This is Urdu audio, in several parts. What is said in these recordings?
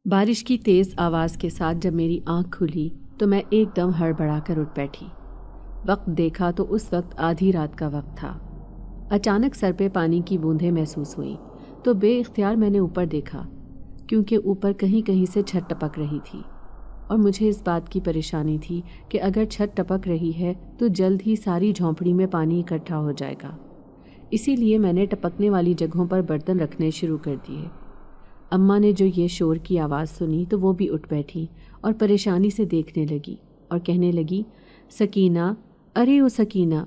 بارش کی تیز آواز کے ساتھ جب میری آنکھ کھلی تو میں ایک دم ہڑبڑا کر اٹھ بیٹھی۔ وقت دیکھا تو اس وقت آدھی رات کا وقت تھا۔ اچانک سر پہ پانی کی بوندیں محسوس ہوئیں تو بے اختیار میں نے اوپر دیکھا، کیونکہ اوپر کہیں کہیں سے چھت ٹپک رہی تھی، اور مجھے اس بات کی پریشانی تھی کہ اگر چھت ٹپک رہی ہے تو جلد ہی ساری جھونپڑی میں پانی اکٹھا ہو جائے گا۔ اسی لیے میں نے ٹپکنے والی جگہوں پر برتن رکھنے شروع کر دیے۔ اماں نے جو یہ شور کی آواز سنی تو وہ بھی اٹھ بیٹھی اور پریشانی سے دیکھنے لگی اور کہنے لگی، سکینہ، ارے او سکینہ،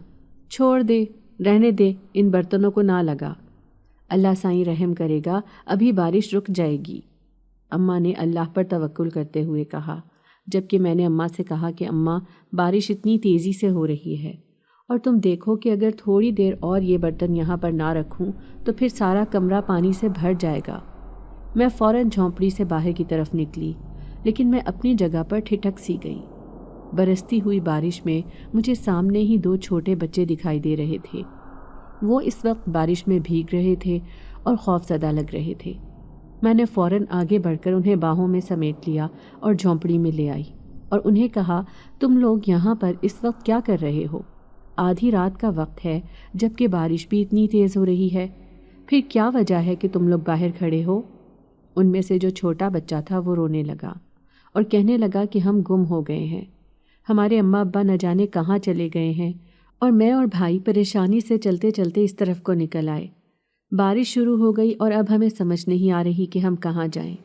چھوڑ دے، رہنے دے، ان برتنوں کو نہ لگا، اللہ سائیں رحم کرے گا، ابھی بارش رک جائے گی۔ اماں نے اللہ پر توکل کرتے ہوئے کہا، جبکہ میں نے اماں سے کہا کہ اماں، بارش اتنی تیزی سے ہو رہی ہے اور تم دیکھو کہ اگر تھوڑی دیر اور یہ برتن یہاں پر نہ رکھوں تو پھر سارا کمرہ پانی سے بھر جائے گا۔ میں فوراً جھونپڑی سے باہر کی طرف نکلی، لیکن میں اپنی جگہ پر ٹھٹک سی گئی۔ برستی ہوئی بارش میں مجھے سامنے ہی دو چھوٹے بچے دکھائی دے رہے تھے۔ وہ اس وقت بارش میں بھیگ رہے تھے اور خوف زدہ لگ رہے تھے۔ میں نے فوراً آگے بڑھ کر انہیں باہوں میں سمیٹ لیا اور جھونپڑی میں لے آئی اور انہیں کہا، تم لوگ یہاں پر اس وقت کیا کر رہے ہو؟ آدھی رات کا وقت ہے، جبکہ بارش بھی اتنی تیز ہو رہی ہے، پھر کیا وجہ ہے کہ تم لوگ باہر کھڑے ہو؟ ان میں سے جو چھوٹا بچہ تھا وہ رونے لگا اور کہنے لگا کہ ہم گم ہو گئے ہیں، ہمارے اماں ابا نہ جانے کہاں چلے گئے ہیں، اور میں اور بھائی پریشانی سے چلتے چلتے اس طرف کو نکل آئے۔ بارش شروع ہو گئی اور اب ہمیں سمجھ نہیں آ رہی کہ ہم کہاں جائیں۔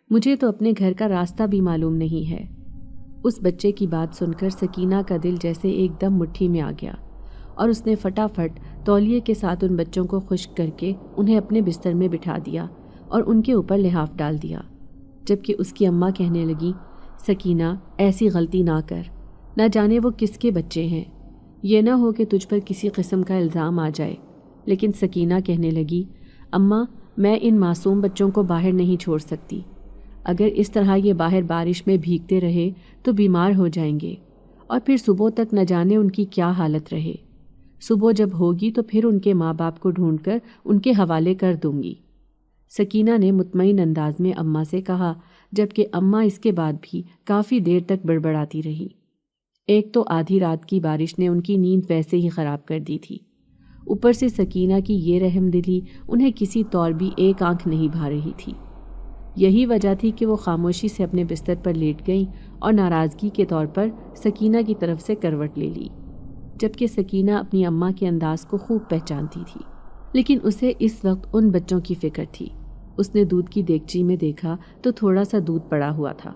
مجھے تو اپنے گھر کا راستہ بھی معلوم نہیں ہے۔ اس بچے کی بات سن کر سکینہ کا دل جیسے ایک دم مٹھی میں آ گیا اور اس نے فٹافٹ تولیے کے ساتھ ان بچوں کو خشک کر کے انہیں اپنے بستر میں بٹھا دیا اور ان کے اوپر لحاف ڈال دیا، جبکہ اس کی اماں کہنے لگی، سکینہ، ایسی غلطی نہ کر، نہ جانے وہ کس کے بچے ہیں، یہ نہ ہو کہ تجھ پر کسی قسم کا الزام آ جائے۔ لیکن سکینہ کہنے لگی، اماں، میں ان معصوم بچوں کو باہر نہیں چھوڑ سکتی، اگر اس طرح یہ باہر بارش میں بھیگتے رہے تو بیمار ہو جائیں گے، اور پھر صبح تک نہ جانے ان کی کیا حالت رہے۔ صبح جب ہوگی تو پھر ان کے ماں باپ کو ڈھونڈ کر ان کے حوالے کر دوں گی۔ سکینہ نے مطمئن انداز میں اماں سے کہا، جبکہ اماں اس کے بعد بھی کافی دیر تک بڑبڑاتی رہی۔ ایک تو آدھی رات کی بارش نے ان کی نیند ویسے ہی خراب کر دی تھی، اوپر سے سکینہ کی یہ رحم دلی انہیں کسی طور بھی ایک آنکھ نہیں بھا رہی تھی۔ یہی وجہ تھی کہ وہ خاموشی سے اپنے بستر پر لیٹ گئیں اور ناراضگی کے طور پر سکینہ کی طرف سے کروٹ لے لی، جبکہ سکینہ اپنی اماں کے انداز کو خوب پہچانتی تھی، لیکن اسے اس وقت ان بچوں کی فکر تھی۔ اس نے دودھ کی دیگچی میں دیکھا تو تھوڑا سا دودھ پڑا ہوا تھا۔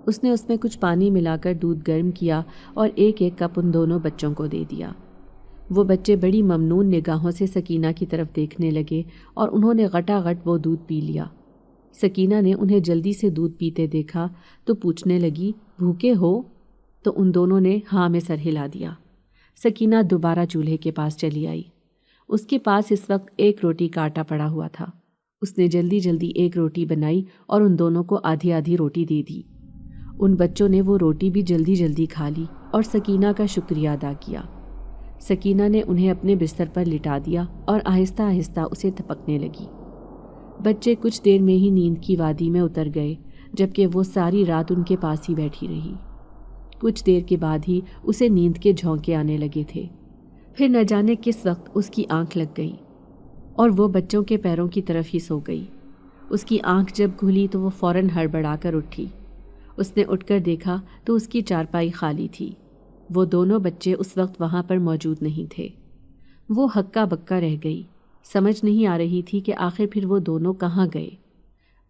اس نے اس میں کچھ پانی ملا کر دودھ گرم کیا اور ایک ایک کپ ان دونوں بچوں کو دے دیا۔ وہ بچے بڑی ممنون نگاہوں سے سکینہ کی طرف دیکھنے لگے اور انہوں نے غٹا غٹ وہ دودھ پی لیا۔ سکینہ نے انہیں جلدی سے دودھ پیتے دیکھا تو پوچھنے لگی، بھوکے ہو؟ تو ان دونوں نے ہاں میں سر ہلا دیا۔ سکینہ دوبارہ چولہے کے پاس چلی آئی۔ اس کے پاس اس وقت ایک روٹی کا آٹا پڑا ہوا تھا۔ اس نے جلدی جلدی ایک روٹی بنائی اور ان دونوں کو آدھی آدھی روٹی دے دی۔ ان بچوں نے وہ روٹی بھی جلدی جلدی کھا لی اور سکینہ کا شکریہ ادا کیا۔ سکینہ نے انہیں اپنے بستر پر لٹا دیا اور آہستہ آہستہ اسے تھپکنے لگی۔ بچے کچھ دیر میں ہی نیند کی وادی میں اتر گئے، جبکہ وہ ساری رات ان کے پاس ہی بیٹھی رہی۔ کچھ دیر کے بعد ہی اسے نیند کے جھونکے آنے لگے تھے۔ پھر نہ جانے کس وقت اس کی آنکھ لگ گئی اور وہ بچوں کے پیروں کی طرف ہی سو گئی۔ اس کی آنکھ جب کھلی تو وہ فوراً ہڑبڑا کر اٹھی۔ اس نے اٹھ کر دیکھا تو اس کی چارپائی خالی تھی۔ وہ دونوں بچے اس وقت وہاں پر موجود نہیں تھے۔ وہ ہکا بکا رہ گئی، سمجھ نہیں آ رہی تھی کہ آخر پھر وہ دونوں کہاں گئے۔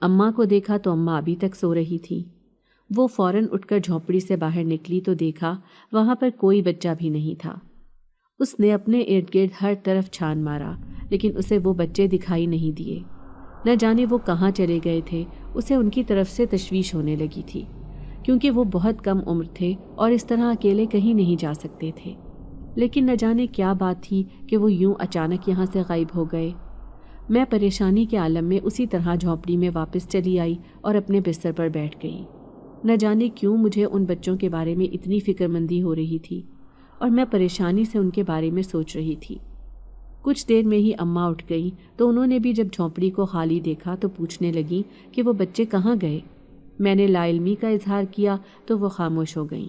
اماں کو دیکھا تو اماں ابھی تک سو رہی تھی۔ وہ فوراً اٹھ کر جھونپڑی سے باہر نکلی تو دیکھا وہاں پر کوئی بچہ بھی نہیں تھا۔ اس نے اپنے ارد گرد ہر طرف چھان مارا، لیکن اسے وہ بچے دکھائی نہیں دیے۔ نہ جانے وہ کہاں چلے گئے تھے۔ اسے ان کی طرف سے تشویش ہونے لگی تھی، کیونکہ وہ بہت کم عمر تھے اور اس طرح اکیلے کہیں نہیں جا سکتے تھے۔ لیکن نہ جانے کیا بات تھی کہ وہ یوں اچانک یہاں سے غائب ہو گئے۔ میں پریشانی کے عالم میں اسی طرح جھونپڑی میں واپس چلی آئی اور اپنے بستر پر بیٹھ گئی۔ نہ جانے کیوں مجھے ان بچوں کے بارے میں اتنی فکر مندی ہو رہی تھی اور میں پریشانی سے ان کے بارے میں سوچ رہی تھی۔ کچھ دیر میں ہی اماں اٹھ گئیں تو انہوں نے بھی جب جھونپڑی کو خالی دیکھا تو پوچھنے لگیں کہ وہ بچے کہاں گئے۔ میں نے لا علمی کا اظہار کیا تو وہ خاموش ہو گئیں۔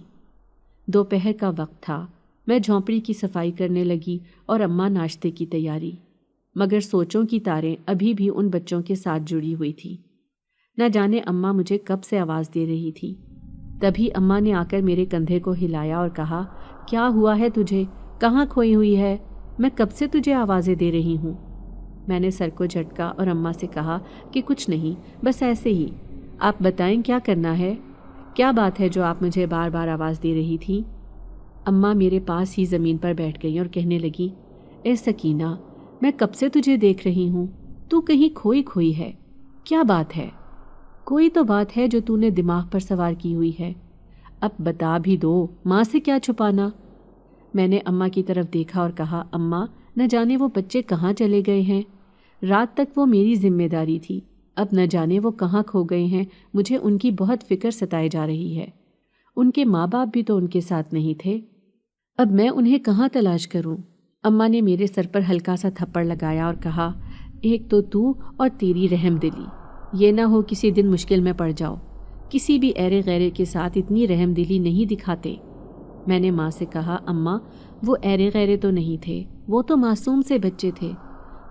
دوپہر کا وقت تھا، میں جھونپڑی کی صفائی کرنے لگی اور اماں ناشتے کی تیاری، مگر سوچوں کی تاریں ابھی بھی ان بچوں کے ساتھ جڑی ہوئی تھی۔ نہ جانے اماں مجھے کب سے آواز دے رہی تھی۔ تبھی اماں نے آ کر میرے کندھے کو ہلایا اور کہا، کیا ہوا ہے تجھے؟ کہاں کھوئی ہوئی ہے؟ میں کب سے تجھے آوازیں دے رہی ہوں۔ میں نے سر کو جھٹکا اور اماں سے کہا کہ کچھ نہیں، بس ایسے ہی۔ آپ بتائیں کیا کرنا ہے؟ کیا بات ہے جو آپ مجھے بار بار آواز دے رہی تھیں؟ اماں میرے پاس ہی زمین پر بیٹھ گئیں اور کہنے لگی، اے سکینہ، میں کب سے تجھے دیکھ رہی ہوں، تو کہیں کھوئی کھوئی ہے۔ کیا بات ہے؟ کوئی تو بات ہے جو تو نے دماغ پر سوار کی ہوئی ہے، اب بتا بھی دو، ماں سے کیا چھپانا۔ میں نے اماں کی طرف دیکھا اور کہا، اماں، نہ جانے وہ بچے کہاں چلے گئے ہیں، رات تک وہ میری ذمہ داری تھی، اب نہ جانے وہ کہاں کھو گئے ہیں، مجھے ان کی بہت فکر ستائے جا رہی ہے۔ ان کے ماں باپ بھی تو ان کے ساتھ نہیں تھے، اب میں انہیں کہاں تلاش کروں؟ اماں نے میرے سر پر ہلکا سا تھپڑ لگایا اور کہا، ایک تو اور تیری رحم دلی، یہ نہ ہو کسی دن مشکل میں پڑ جاؤ، کسی بھی ایرے غیرے کے ساتھ اتنی رحم دلی نہیں دکھاتے۔ میں نے ماں سے کہا، اماں، وہ ایرے غیرے تو نہیں تھے، وہ تو معصوم سے بچے تھے،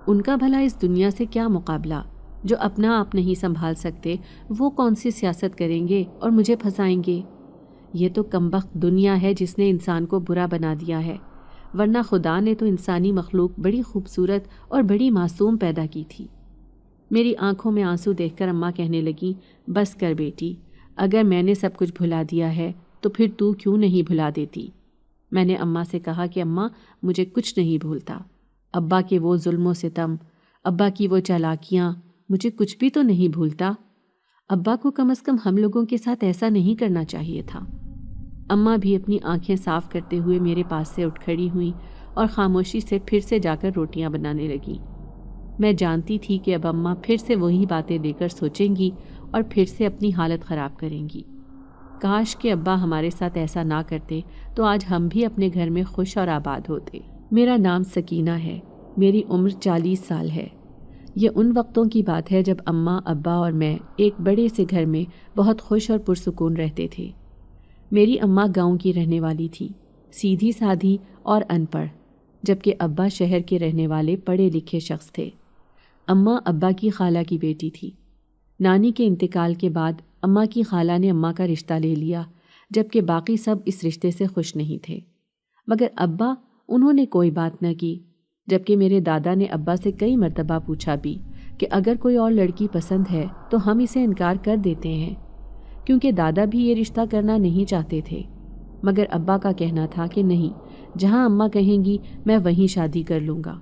ان کا بھلا اس دنیا سے کیا مقابلہ؟ جو اپنا آپ نہیں سنبھال سکتے وہ کون سی سیاست کریں گے اور مجھے پھنسائیں گے؟ یہ تو کمبخت دنیا ہے جس نے انسان کو برا بنا دیا ہے، ورنہ خدا نے تو انسانی مخلوق بڑی خوبصورت اور بڑی معصوم پیدا کی تھی۔ میری آنکھوں میں آنسو دیکھ کر اماں کہنے لگیں، بس کر بیٹی، اگر میں نے سب کچھ بھلا دیا ہے تو پھر تو کیوں نہیں بھلا دیتی؟ میں نے اماں سے کہا کہ اماں، مجھے کچھ نہیں بھولتا، ابا کے وہ ظلم و ستم، ابا کی وہ چالاکیاں، مجھے کچھ بھی تو نہیں بھولتا۔ ابا کو کم از کم ہم لوگوں کے ساتھ ایسا نہیں کرنا چاہیے تھا۔ اماں بھی اپنی آنکھیں صاف کرتے ہوئے میرے پاس سے اٹھ کھڑی ہوئیں اور خاموشی سے پھر سے جا کر روٹیاں بنانے لگیں۔ میں جانتی تھی کہ اب اماں پھر سے وہی باتیں لے کر سوچیں گی اور پھر سے اپنی حالت خراب کریں گی۔ کاش کہ ابا ہمارے ساتھ ایسا نہ کرتے تو آج ہم بھی اپنے گھر میں خوش اور آباد ہوتے۔ میرا نام سکینہ ہے، میری عمر 40 سال ہے۔ یہ ان وقتوں کی بات ہے جب اماں، ابا اور میں ایک بڑے سے گھر میں بہت خوش اور پرسکون رہتے تھے۔ میری اماں گاؤں کی رہنے والی تھی، سیدھی سادھی اور ان پڑھ، جبکہ ابا شہر کے رہنے والے پڑھے لکھے شخص تھے۔ اماں ابا کی خالہ کی بیٹی تھی۔ نانی کے انتقال کے بعد اماں کی خالہ نے اماں کا رشتہ لے لیا، جبکہ باقی سب اس رشتے سے خوش نہیں تھے، مگر ابا، انہوں نے کوئی بات نہ کی، جبکہ میرے دادا نے ابا سے کئی مرتبہ پوچھا بھی کہ اگر کوئی اور لڑکی پسند ہے تو ہم اسے انکار کر دیتے ہیں، کیونکہ دادا بھی یہ رشتہ کرنا نہیں چاہتے تھے، مگر ابا کا کہنا تھا کہ نہیں، جہاں اماں کہیں گی میں وہیں شادی کر لوں گا۔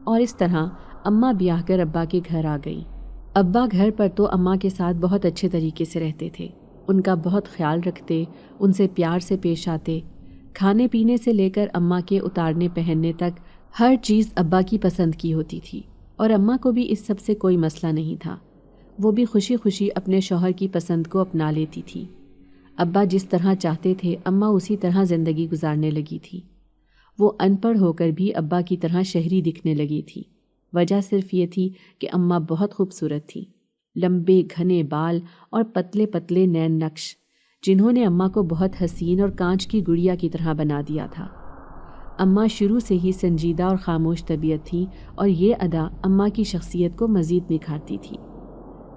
اور اس طرح اماں بیاہ کر ابا کے گھر آ گئیں۔ ابا گھر پر تو اماں کے ساتھ بہت اچھے طریقے سے رہتے تھے، ان کا بہت خیال رکھتے، ان سے پیار سے پیش آتے، کھانے پینے سے لے کر اماں کے اتارنے پہننے تک ہر چیز ابا کی پسند کی ہوتی تھی، اور اماں کو بھی اس سب سے کوئی مسئلہ نہیں تھا، وہ بھی خوشی خوشی اپنے شوہر کی پسند کو اپنا لیتی تھی۔ ابا جس طرح چاہتے تھے اماں اسی طرح زندگی گزارنے لگی تھی۔ وہ ان پڑھ ہو کر بھی ابا کی طرح شہری دکھنے لگی تھی۔ وجہ صرف یہ تھی کہ اماں بہت خوبصورت تھی، لمبے گھنے بال اور پتلے پتلے نین نقش، جنہوں نے اماں کو بہت حسین اور کانچ کی گڑیا کی طرح بنا دیا تھا۔ اماں شروع سے ہی سنجیدہ اور خاموش طبیعت تھی، اور یہ ادا اماں کی شخصیت کو مزید نکھارتی تھی۔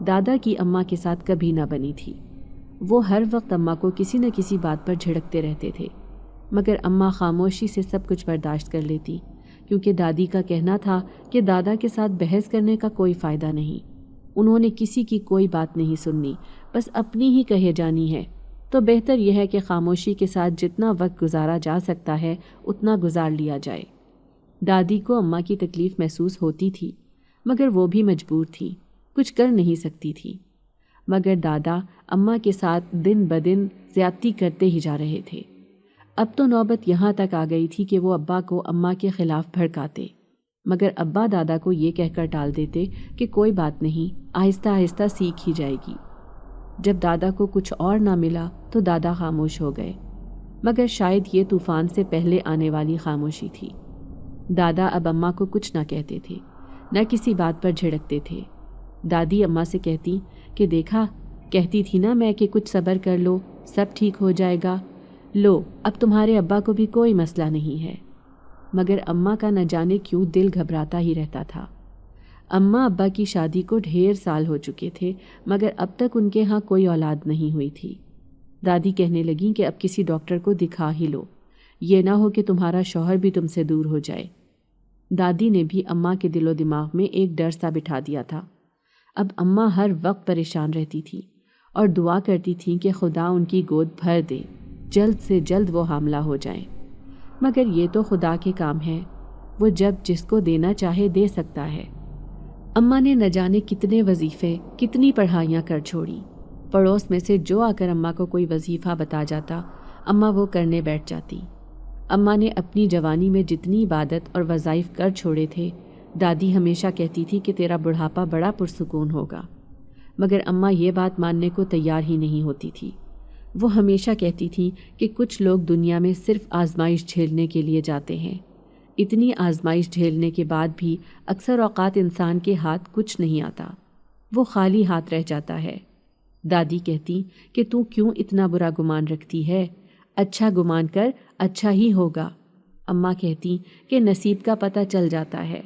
دادا کی اماں کے ساتھ کبھی نہ بنی تھی، وہ ہر وقت اماں کو کسی نہ کسی بات پر جھڑکتے رہتے تھے، مگر اماں خاموشی سے سب کچھ برداشت کر لیتی، کیونکہ دادی کا کہنا تھا کہ دادا کے ساتھ بحث کرنے کا کوئی فائدہ نہیں، انہوں نے کسی کی کوئی بات نہیں سننی، بس اپنی ہی کہے جانی ہے، تو بہتر یہ ہے کہ خاموشی کے ساتھ جتنا وقت گزارا جا سکتا ہے اتنا گزار لیا جائے۔ دادی کو اماں کی تکلیف محسوس ہوتی تھی، مگر وہ بھی مجبور تھی، کچھ کر نہیں سکتی تھی، مگر دادا اماں کے ساتھ دن بدن زیادتی کرتے ہی جا رہے تھے۔ اب تو نوبت یہاں تک آ گئی تھی کہ وہ ابا کو اماں کے خلاف بھڑکاتے، مگر ابا دادا کو یہ کہہ کر ٹال دیتے کہ کوئی بات نہیں، آہستہ آہستہ سیکھ ہی جائے گی۔ جب دادا کو کچھ اور نہ ملا تو دادا خاموش ہو گئے، مگر شاید یہ طوفان سے پہلے آنے والی خاموشی تھی۔ دادا اب اماں کو کچھ نہ کہتے تھے، نہ کسی بات پر جھڑکتے تھے۔ دادی اماں سے کہتی کہ دیکھا، کہتی تھی نا میں کہ کچھ صبر کر لو، سب ٹھیک ہو جائے گا۔ لو اب تمہارے ابا کو بھی کوئی مسئلہ نہیں ہے۔ مگر اماں کا نہ جانے کیوں دل گھبراتا ہی رہتا تھا۔ اماں ابا کی شادی کو ڈھیر سال ہو چکے تھے، مگر اب تک ان کے ہاں کوئی اولاد نہیں ہوئی تھی۔ دادی کہنے لگیں کہ اب کسی ڈاکٹر کو دکھا ہی لو، یہ نہ ہو کہ تمہارا شوہر بھی تم سے دور ہو جائے۔ دادی نے بھی اماں کے دل و دماغ میں ایک ڈر سا بٹھا دیا تھا۔ اب اماں ہر وقت پریشان رہتی تھی اور دعا کرتی تھیں کہ خدا ان کی گود بھر دے، جلد سے جلد وہ حاملہ ہو جائیں۔ مگر یہ تو خدا کے کام ہے، وہ جب جس کو دینا چاہے دے سکتا ہے۔ اماں نے نہ جانے کتنے وظیفے، کتنی پڑھائیاں کر چھوڑی۔ پڑوس میں سے جو آ کر اماں کو کوئی وظیفہ بتا جاتا، اماں وہ کرنے بیٹھ جاتی۔ اماں نے اپنی جوانی میں جتنی عبادت اور وظائف کر چھوڑے تھے، دادی ہمیشہ کہتی تھی کہ تیرا بڑھاپا بڑا پرسکون ہوگا، مگر اماں یہ بات ماننے کو تیار ہی نہیں ہوتی تھی۔ وہ ہمیشہ کہتی تھی کہ کچھ لوگ دنیا میں صرف آزمائش جھیلنے کے لیے جاتے ہیں، اتنی آزمائش جھیلنے کے بعد بھی اکثر اوقات انسان کے ہاتھ کچھ نہیں آتا، وہ خالی ہاتھ رہ جاتا ہے۔ دادی کہتی کہ تو کیوں اتنا برا گمان رکھتی ہے، اچھا گمان کر، اچھا ہی ہوگا۔ اماں کہتی کہ نصیب کا پتہ چل جاتا ہے،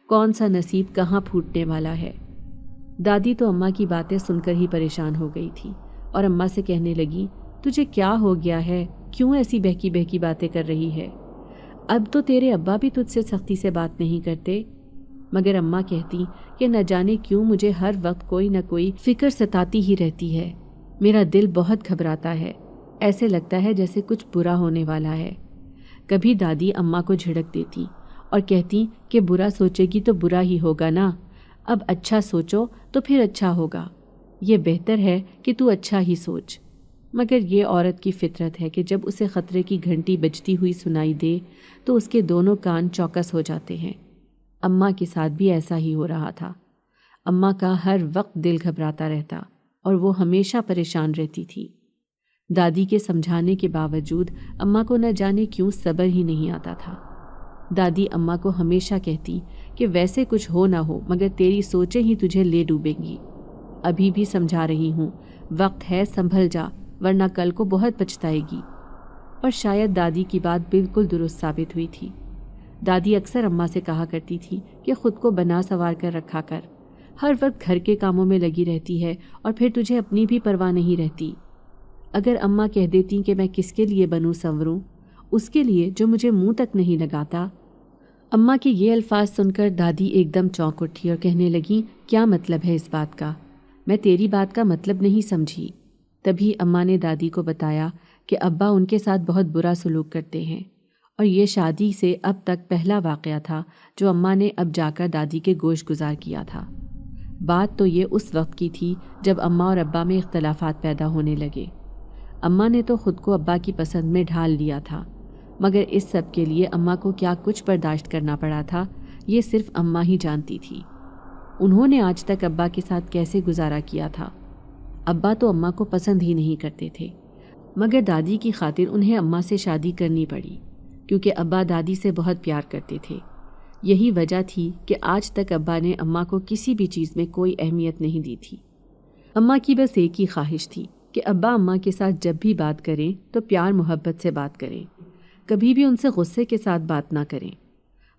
کون سا نصیب کہاں پھوٹنے والا ہے۔ دادی تو اماں کی باتیں سن کر ہی پریشان ہو گئی تھی اور اماں سے کہنے لگی، تجھے کیا ہو گیا ہے، کیوں ایسی بہکی بہکی باتیں کر رہی ہے؟ اب تو تیرے ابا بھی تجھ سے سختی سے بات نہیں کرتے۔ مگر اماں کہتی کہ نہ جانے کیوں مجھے ہر وقت کوئی نہ کوئی فکر ستاتی ہی رہتی ہے، میرا دل بہت گھبراتا ہے، ایسے لگتا ہے جیسے کچھ برا ہونے والا ہے۔ کبھی دادی اماں کو جھڑک دیتی اور کہتی کہ برا سوچے گی تو برا ہی ہوگا نا، اب اچھا سوچو تو پھر اچھا ہوگا، یہ بہتر ہے کہ تو اچھا ہی سوچ۔ مگر یہ عورت کی فطرت ہے کہ جب اسے خطرے کی گھنٹی بجتی ہوئی سنائی دے تو اس کے دونوں کان چوکس ہو جاتے ہیں۔ اماں کے ساتھ بھی ایسا ہی ہو رہا تھا۔ اماں کا ہر وقت دل گھبراتا رہتا اور وہ ہمیشہ پریشان رہتی تھی۔ دادی کے سمجھانے کے باوجود اماں کو نہ جانے کیوں صبر ہی نہیں آتا تھا۔ دادی اماں کو ہمیشہ کہتی کہ ویسے کچھ ہو نہ ہو مگر تیری سوچیں ہی تجھے لے ڈوبیں گی۔ ابھی بھی سمجھا رہی ہوں، وقت ہے سنبھل جا ورنہ کل کو بہت پچھتائے گی۔ اور شاید دادی کی بات بالکل درست ثابت ہوئی تھی۔ دادی اکثر اماں سے کہا کرتی تھی کہ خود کو بنا سنوار کر رکھا کر، ہر وقت گھر کے کاموں میں لگی رہتی ہے اور پھر تجھے اپنی بھی پرواہ نہیں رہتی۔ اگر اماں کہہ دیتی کہ میں کس کے لیے بنوں سنوروں، اس کے لیے جو مجھے منہ تک نہیں لگاتا۔ اماں کے یہ الفاظ سن کر دادی ایک دم چونک اٹھی اور کہنے لگی، کیا مطلب ہے اس بات کا؟ میں تیری بات کا مطلب نہیں سمجھی۔ تبھی اماں نے دادی کو بتایا کہ ابا ان کے ساتھ بہت برا سلوک کرتے ہیں، اور یہ شادی سے اب تک پہلا واقعہ تھا جو اماں نے اب جا کر دادی کے گوش گزار کیا تھا۔ بات تو یہ اس وقت کی تھی جب اماں اور ابا میں اختلافات پیدا ہونے لگے۔ اماں نے تو خود کو ابا کی پسند میں ڈھال لیا تھا، مگر اس سب کے لیے اماں کو کیا کچھ برداشت کرنا پڑا تھا، یہ صرف اماں ہی جانتی تھی۔ انہوں نے آج تک ابا کے ساتھ کیسے گزارا کیا تھا۔ ابا تو اماں کو پسند ہی نہیں کرتے تھے، مگر دادی کی خاطر انہیں اماں سے شادی کرنی پڑی، کیونکہ ابا دادی سے بہت پیار کرتے تھے۔ یہی وجہ تھی کہ آج تک ابا نے اماں کو کسی بھی چیز میں کوئی اہمیت نہیں دی تھی۔ اماں کی بس ایک ہی خواہش تھی کہ ابا اماں کے ساتھ جب بھی بات کریں تو پیار محبت سے بات کریں، کبھی بھی ان سے غصے کے ساتھ بات نہ کریں۔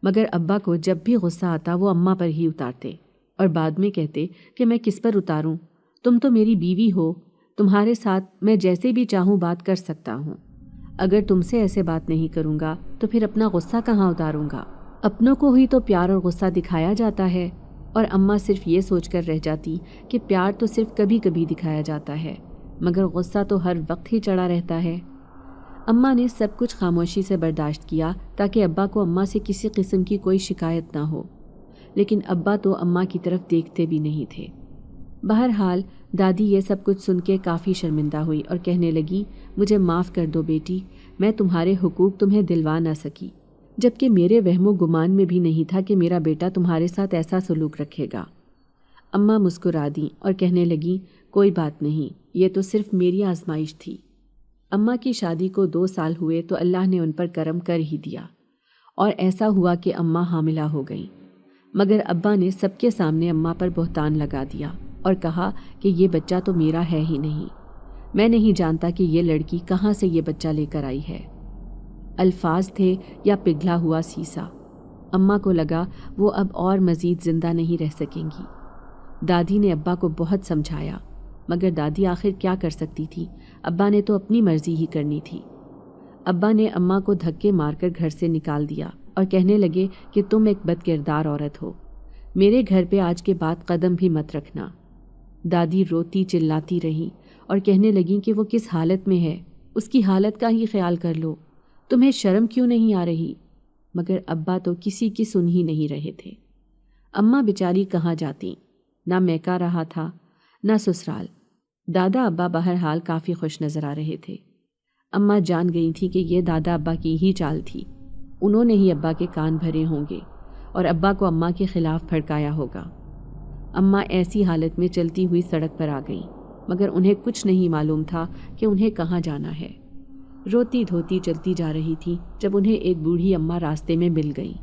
مگر ابا کو جب بھی غصہ آتا وہ اماں پر ہی اتارتے اور بعد میں کہتے کہ میں کس پر اتاروں، تم تو میری بیوی ہو، تمہارے ساتھ میں جیسے بھی چاہوں بات کر سکتا ہوں، اگر تم سے ایسے بات نہیں کروں گا تو پھر اپنا غصہ کہاں اتاروں گا؟ اپنوں کو ہی تو پیار اور غصہ دکھایا جاتا ہے۔ اور اماں صرف یہ سوچ کر رہ جاتی کہ پیار تو صرف کبھی کبھی دکھایا جاتا ہے، مگر غصہ تو ہر وقت ہی چڑھا رہتا ہے۔ اماں نے سب کچھ خاموشی سے برداشت کیا تاکہ ابا کو اماں سے کسی قسم کی کوئی شکایت نہ ہو، لیکن ابا تو اماں کی طرف دیکھتے بھی نہیں تھے۔ بہرحال دادی یہ سب کچھ سن کے کافی شرمندہ ہوئی اور کہنے لگی، مجھے معاف کر دو بیٹی، میں تمہارے حقوق تمہیں دلوا نہ سکی، جبکہ میرے وہم و گمان میں بھی نہیں تھا کہ میرا بیٹا تمہارے ساتھ ایسا سلوک رکھے گا۔ اماں مسکرا دیں اور کہنے لگیں، کوئی بات نہیں، یہ تو صرف میری آزمائش تھی۔ اماں کی شادی کو 2 سال ہوئے تو اللہ نے ان پر کرم کر ہی دیا، اور ایسا ہوا کہ اماں حاملہ ہو گئیں۔ مگر ابا نے سب کے سامنے اماں پر بہتان لگا دیا اور کہا کہ یہ بچہ تو میرا ہے ہی نہیں، میں نہیں جانتا کہ یہ لڑکی کہاں سے یہ بچہ لے کر آئی ہے۔ الفاظ تھے یا پگھلا ہوا سیسا۔ اماں کو لگا وہ اب اور مزید زندہ نہیں رہ سکیں گی۔ دادی نے ابا کو بہت سمجھایا، مگر دادی آخر کیا کر سکتی تھی؟ ابا نے تو اپنی مرضی ہی کرنی تھی۔ ابا نے اماں کو دھکے مار کر گھر سے نکال دیا اور کہنے لگے کہ تم ایک بد کردار عورت ہو، میرے گھر پہ آج کے بعد قدم بھی مت رکھنا۔ دادی روتی چلاتی رہی اور کہنے لگیں کہ وہ کس حالت میں ہے، اس کی حالت کا ہی خیال کر لو، تمہیں شرم کیوں نہیں آ رہی؟ مگر ابا تو کسی کی سن ہی نہیں رہے تھے۔ اماں بیچاری کہاں جاتی؟ نہ میکا رہا تھا نہ سسرال۔ دادا ابا بہرحال کافی خوش نظر آ رہے تھے۔ اماں جان گئی تھی کہ یہ دادا ابا کی ہی چال تھی، انہوں نے ہی ابا کے کان بھرے ہوں گے اور ابا کو اماں کے خلاف بھڑکایا ہوگا۔ اماں ایسی حالت میں چلتی ہوئی سڑک پر آ گئیں، مگر انہیں کچھ نہیں معلوم تھا کہ انہیں کہاں جانا ہے۔ روتی دھوتی چلتی جا رہی تھی جب انہیں ایک بوڑھی اماں راستے میں مل گئی۔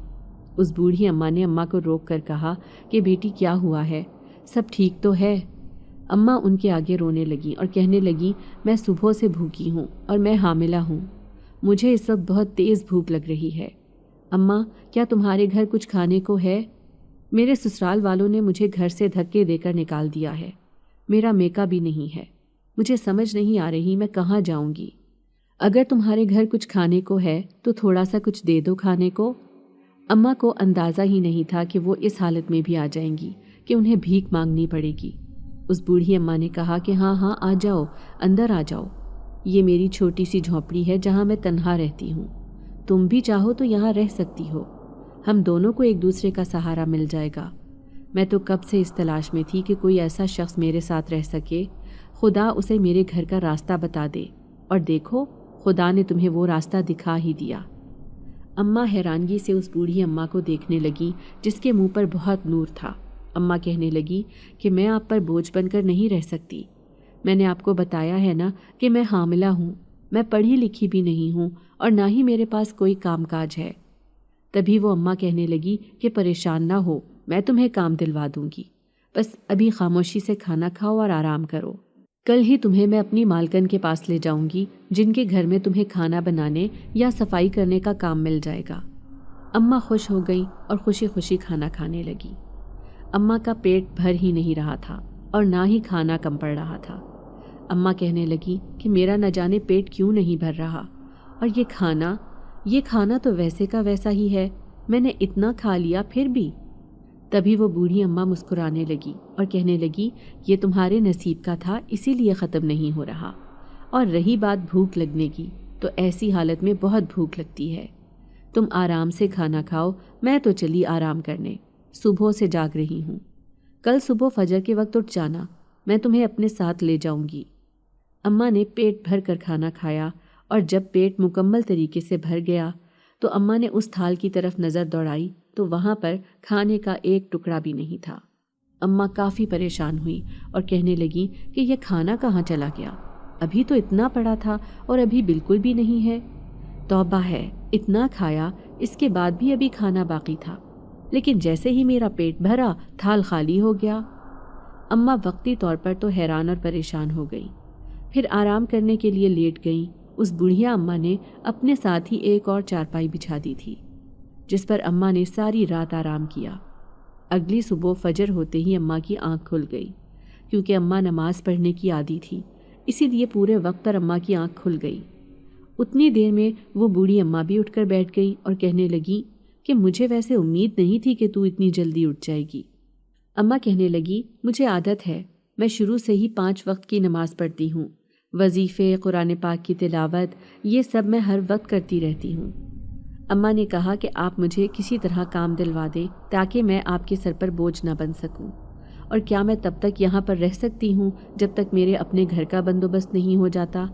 اس بوڑھی اماں نے اماں کو روک کر کہا کہ بیٹی کیا ہوا ہے، سب ٹھیک تو ہے؟ اماں ان کے آگے رونے لگیں اور کہنے لگیں میں صبح سے بھوکی ہوں اور میں حاملہ ہوں، مجھے اس وقت بہت تیز بھوک لگ رہی ہے۔ اماں کیا تمہارے گھر کچھ کھانے کو ہے؟ میرے سسرال والوں نے مجھے گھر سے دھکے دے کر نکال دیا ہے، میرا میکا بھی نہیں ہے، مجھے سمجھ نہیں آ رہی میں کہاں جاؤں گی۔ اگر تمہارے گھر کچھ کھانے کو ہے تو تھوڑا سا کچھ دے دو کھانے کو۔ اماں کو اندازہ ہی نہیں تھا کہ وہ اس حالت میں بھی آ جائیں گی کہ انہیں بھیک مانگنی پڑے گی۔ اس بوڑھی اماں نے کہا کہ ہاں ہاں آ جاؤ، اندر آ جاؤ، یہ میری چھوٹی سی جھونپڑی ہے جہاں میں تنہا رہتی ہوں، تم بھی چاہو تو یہاں رہ سکتی ہو، ہم دونوں کو ایک دوسرے کا سہارا مل جائے گا۔ میں تو کب سے اس تلاش میں تھی کہ کوئی ایسا شخص میرے ساتھ رہ سکے، خدا اسے میرے گھر کا راستہ بتا دے، اور دیکھو خدا نے تمہیں وہ راستہ دکھا ہی دیا۔ اماں حیرانگی سے اس بوڑھی اماں کو دیکھنے لگیں جس کے منہ پر بہت نور تھا۔ اماں کہنے لگی کہ میں آپ پر بوجھ بن کر نہیں رہ سکتی، میں نے آپ کو بتایا ہے نا کہ میں حاملہ ہوں، میں پڑھی لکھی بھی نہیں ہوں اور نہ ہی میرے پاس کوئی کام کاج ہے۔ تبھی وہ اماں کہنے لگی کہ پریشان نہ ہو، میں تمہیں کام دلوا دوں گی، بس ابھی خاموشی سے کھانا کھاؤ اور آرام کرو، کل ہی تمہیں میں اپنی مالکن کے پاس لے جاؤں گی جن کے گھر میں تمہیں کھانا بنانے یا صفائی کرنے کا کام مل جائے گا۔ اماں خوش ہو گئی اور خوشی خوشی کھانا کھانے لگی۔ اماں کا پیٹ بھر ہی نہیں رہا تھا اور نہ ہی کھانا کم پڑ رہا تھا۔ اماں کہنے لگی کہ میرا نہ جانے پیٹ کیوں نہیں بھر رہا، اور یہ کھانا تو ویسے کا ویسا ہی ہے، میں نے اتنا کھا لیا پھر بھی۔ تبھی وہ بوڑھی اماں مسکرانے لگی اور کہنے لگی یہ تمہارے نصیب کا تھا، اسی لیے ختم نہیں ہو رہا، اور رہی بات بھوک لگنے کی تو ایسی حالت میں بہت بھوک لگتی ہے، تم آرام سے کھانا کھاؤ، میں تو چلی آرام کرنے، صبح سے جاگ رہی ہوں، کل صبح فجر کے وقت اٹھ جانا، میں تمہیں اپنے ساتھ لے جاؤں گی۔ اماں نے پیٹ بھر کر کھانا کھایا، اور جب پیٹ مکمل طریقے سے بھر گیا تو اماں نے اس تھال کی طرف نظر دوڑائی تو وہاں پر کھانے کا ایک ٹکڑا بھی نہیں تھا۔ اماں کافی پریشان ہوئی اور کہنے لگی کہ یہ کھانا کہاں چلا گیا، ابھی تو اتنا پڑا تھا اور ابھی بالکل بھی نہیں ہے، توبہ ہے، اتنا کھایا اس کے بعد بھی ابھی کھانا باقی تھا، لیکن جیسے ہی میرا پیٹ بھرا تھال خالی ہو گیا۔ اماں وقتی طور پر تو حیران اور پریشان ہو گئی، پھر آرام کرنے کے لیے لیٹ گئیں۔ اس بڑھیا اماں نے اپنے ساتھ ہی ایک اور چارپائی بچھا دی تھی جس پر اماں نے ساری رات آرام کیا۔ اگلی صبح فجر ہوتے ہی اماں کی آنکھ کھل گئی، کیونکہ اماں نماز پڑھنے کی عادی تھی، اسی لیے پورے وقت پر اماں کی آنکھ کھل گئی۔ اتنی دیر میں وہ بوڑھی اماں بھی اٹھ کر بیٹھ گئی اور کہنے لگی کہ مجھے ویسے امید نہیں تھی کہ تو اتنی جلدی اٹھ جائے گی۔ اماں کہنے لگی مجھے عادت ہے، میں شروع سے ہی 5 وقت کی نماز پڑھتی ہوں، وظیفے، قرآن پاک کی تلاوت، یہ سب میں ہر وقت کرتی رہتی ہوں۔ اماں نے کہا کہ آپ مجھے کسی طرح کام دلوا دیں تاکہ میں آپ کے سر پر بوجھ نہ بن سکوں، اور کیا میں تب تک یہاں پر رہ سکتی ہوں جب تک میرے اپنے گھر کا بندوبست نہیں ہو جاتا؟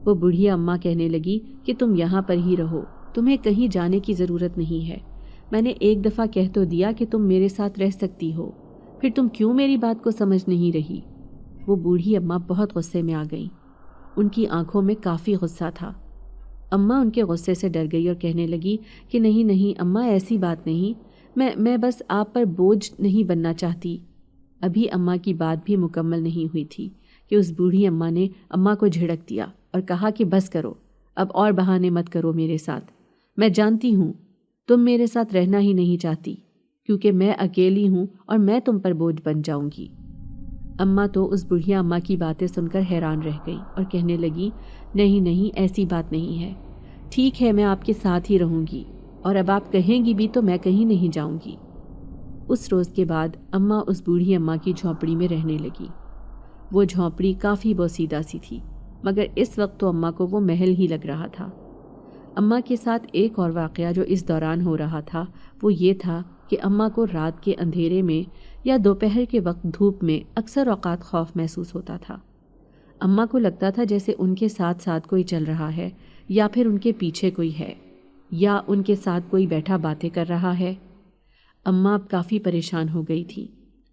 وہ بڑھیا اماں کہنے لگی کہ تم یہاں پر ہی رہو، تمہیں کہیں جانے کی ضرورت نہیں ہے، میں نے ایک دفعہ کہہ تو دیا کہ تم میرے ساتھ رہ سکتی ہو، پھر تم کیوں میری بات کو سمجھ نہیں رہی؟ وہ بوڑھی اماں بہت غصے میں آ گئیں، ان کی آنکھوں میں کافی غصہ تھا۔ اماں ان کے غصے سے ڈر گئی اور کہنے لگی کہ نہیں نہیں اماں، ایسی بات نہیں، میں بس آپ پر بوجھ نہیں بننا چاہتی۔ ابھی اماں کی بات بھی مکمل نہیں ہوئی تھی کہ اس بوڑھی اماں نے اماں کو جھڑک دیا اور کہا کہ بس کرو، اب اور بہانے مت کرو میرے ساتھ۔ میں جانتی ہوں تم میرے ساتھ رہنا ہی نہیں چاہتی، کیونکہ میں اکیلی ہوں اور میں تم پر بوجھ بن جاؤں گی۔ اماں تو اس بڑھیا اماں کی باتیں سن کر حیران رہ گئی اور کہنے لگی، نہیں نہیں، ایسی بات نہیں ہے، ٹھیک ہے میں آپ کے ساتھ ہی رہوں گی، اور اب آپ کہیں گی بھی تو میں کہیں نہیں جاؤں گی۔ اس روز کے بعد اماں اس بوڑھی اماں کی جھونپڑی میں رہنے لگی۔ وہ جھونپڑی کافی بوسیدہ سی تھی، مگر اس وقت تو اماں کو وہ محل ہی لگ رہا تھا۔ اماں کے ساتھ ایک اور واقعہ جو اس دوران ہو رہا تھا وہ یہ تھا کہ اماں کو رات کے اندھیرے میں یا دوپہر کے وقت دھوپ میں اکثر اوقات خوف محسوس ہوتا تھا۔ اماں کو لگتا تھا جیسے ان کے ساتھ ساتھ کوئی چل رہا ہے، یا پھر ان کے پیچھے کوئی ہے، یا ان کے ساتھ کوئی بیٹھا باتیں کر رہا ہے۔ اماں اب کافی پریشان ہو گئی تھی،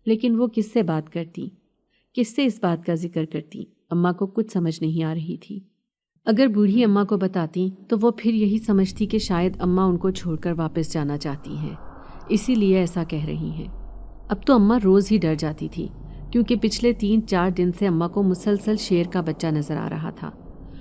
لیکن وہ کس سے بات کرتی، کس سے اس بات کا ذکر کرتی؟ اماں کو کچھ سمجھ نہیں آ رہی تھی۔ اگر بوڑھی اماں کو بتاتی تو وہ پھر یہی سمجھتی کہ شاید اماں ان کو چھوڑ کر واپس جانا چاہتی ہیں، اسی لیے ایسا کہہ رہی ہیں۔ اب تو اماں روز ہی ڈر جاتی تھی، کیونکہ پچھلے 3-4 دن سے اماں کو مسلسل شیر کا بچہ نظر آ رہا تھا،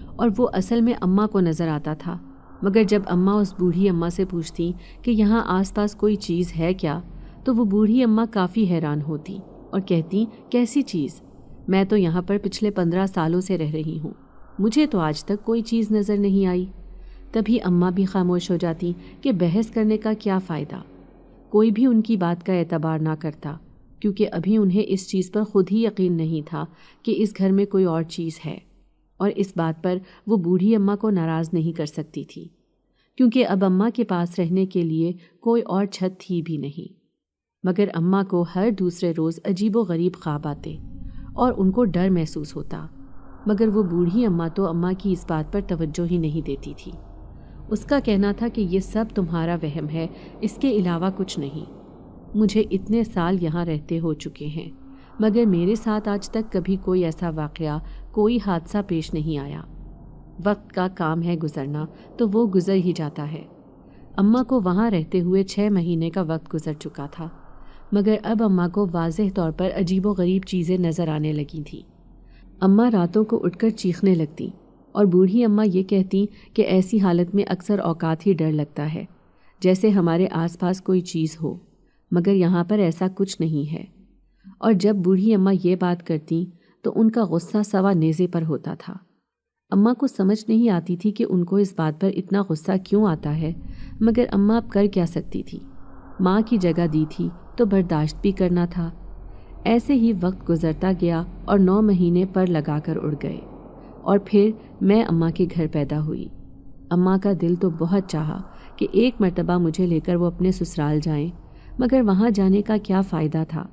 اور وہ اصل میں اماں کو نظر آتا تھا۔ مگر جب اماں اس بوڑھی اماں سے پوچھتی کہ یہاں آس پاس کوئی چیز ہے کیا، تو وہ بوڑھی اماں کافی حیران ہوتی اور کہتی، کیسی چیز؟ میں تو یہاں پر پچھلے 15 سالوں سے رہ رہی ہوں، مجھے تو آج تک کوئی چیز نظر نہیں آئی۔ تبھی اماں بھی خاموش ہو جاتی کہ بحث کرنے کا کیا فائدہ، کوئی بھی ان کی بات کا اعتبار نہ کرتا، کیونکہ ابھی انہیں اس چیز پر خود ہی یقین نہیں تھا کہ اس گھر میں کوئی اور چیز ہے، اور اس بات پر وہ بوڑھی اماں کو ناراض نہیں کر سکتی تھی، کیونکہ اب اماں کے پاس رہنے کے لیے کوئی اور چھت تھی بھی نہیں۔ مگر اماں کو ہر دوسرے روز عجیب و غریب خواب آتے اور ان کو ڈر محسوس ہوتا، مگر وہ بوڑھی اماں تو اماں کی اس بات پر توجہ ہی نہیں دیتی تھی۔ اس کا کہنا تھا کہ یہ سب تمہارا وہم ہے، اس کے علاوہ کچھ نہیں۔ مجھے اتنے سال یہاں رہتے ہو چکے ہیں، مگر میرے ساتھ آج تک کبھی کوئی ایسا واقعہ، کوئی حادثہ پیش نہیں آیا۔ وقت کا کام ہے گزرنا، تو وہ گزر ہی جاتا ہے۔ اماں کو وہاں رہتے ہوئے 6 مہینے کا وقت گزر چکا تھا، مگر اب اماں کو واضح طور پر عجیب و غریب چیزیں نظر آنے لگی تھیں۔ اماں راتوں کو اٹھ کر چیخنے لگتی، اور بوڑھی اماں یہ کہتی کہ ایسی حالت میں اکثر اوقات ہی ڈر لگتا ہے، جیسے ہمارے آس پاس کوئی چیز ہو، مگر یہاں پر ایسا کچھ نہیں ہے۔ اور جب بوڑھی اماں یہ بات کرتی تو ان کا غصہ سوا نیزے پر ہوتا تھا۔ اماں کو سمجھ نہیں آتی تھی کہ ان کو اس بات پر اتنا غصہ کیوں آتا ہے، مگر اماں اب کر کیا سکتی تھی؟ ماں کی جگہ دی تھی تو برداشت بھی کرنا تھا۔ ایسے ہی وقت گزرتا گیا اور 9 مہینے پر لگا کر اڑ گئے، اور پھر میں اماں کے گھر پیدا ہوئی۔ اماں کا دل تو بہت چاہا کہ ایک مرتبہ مجھے لے کر وہ اپنے سسرال جائیں، مگر وہاں جانے کا کیا فائدہ تھا؟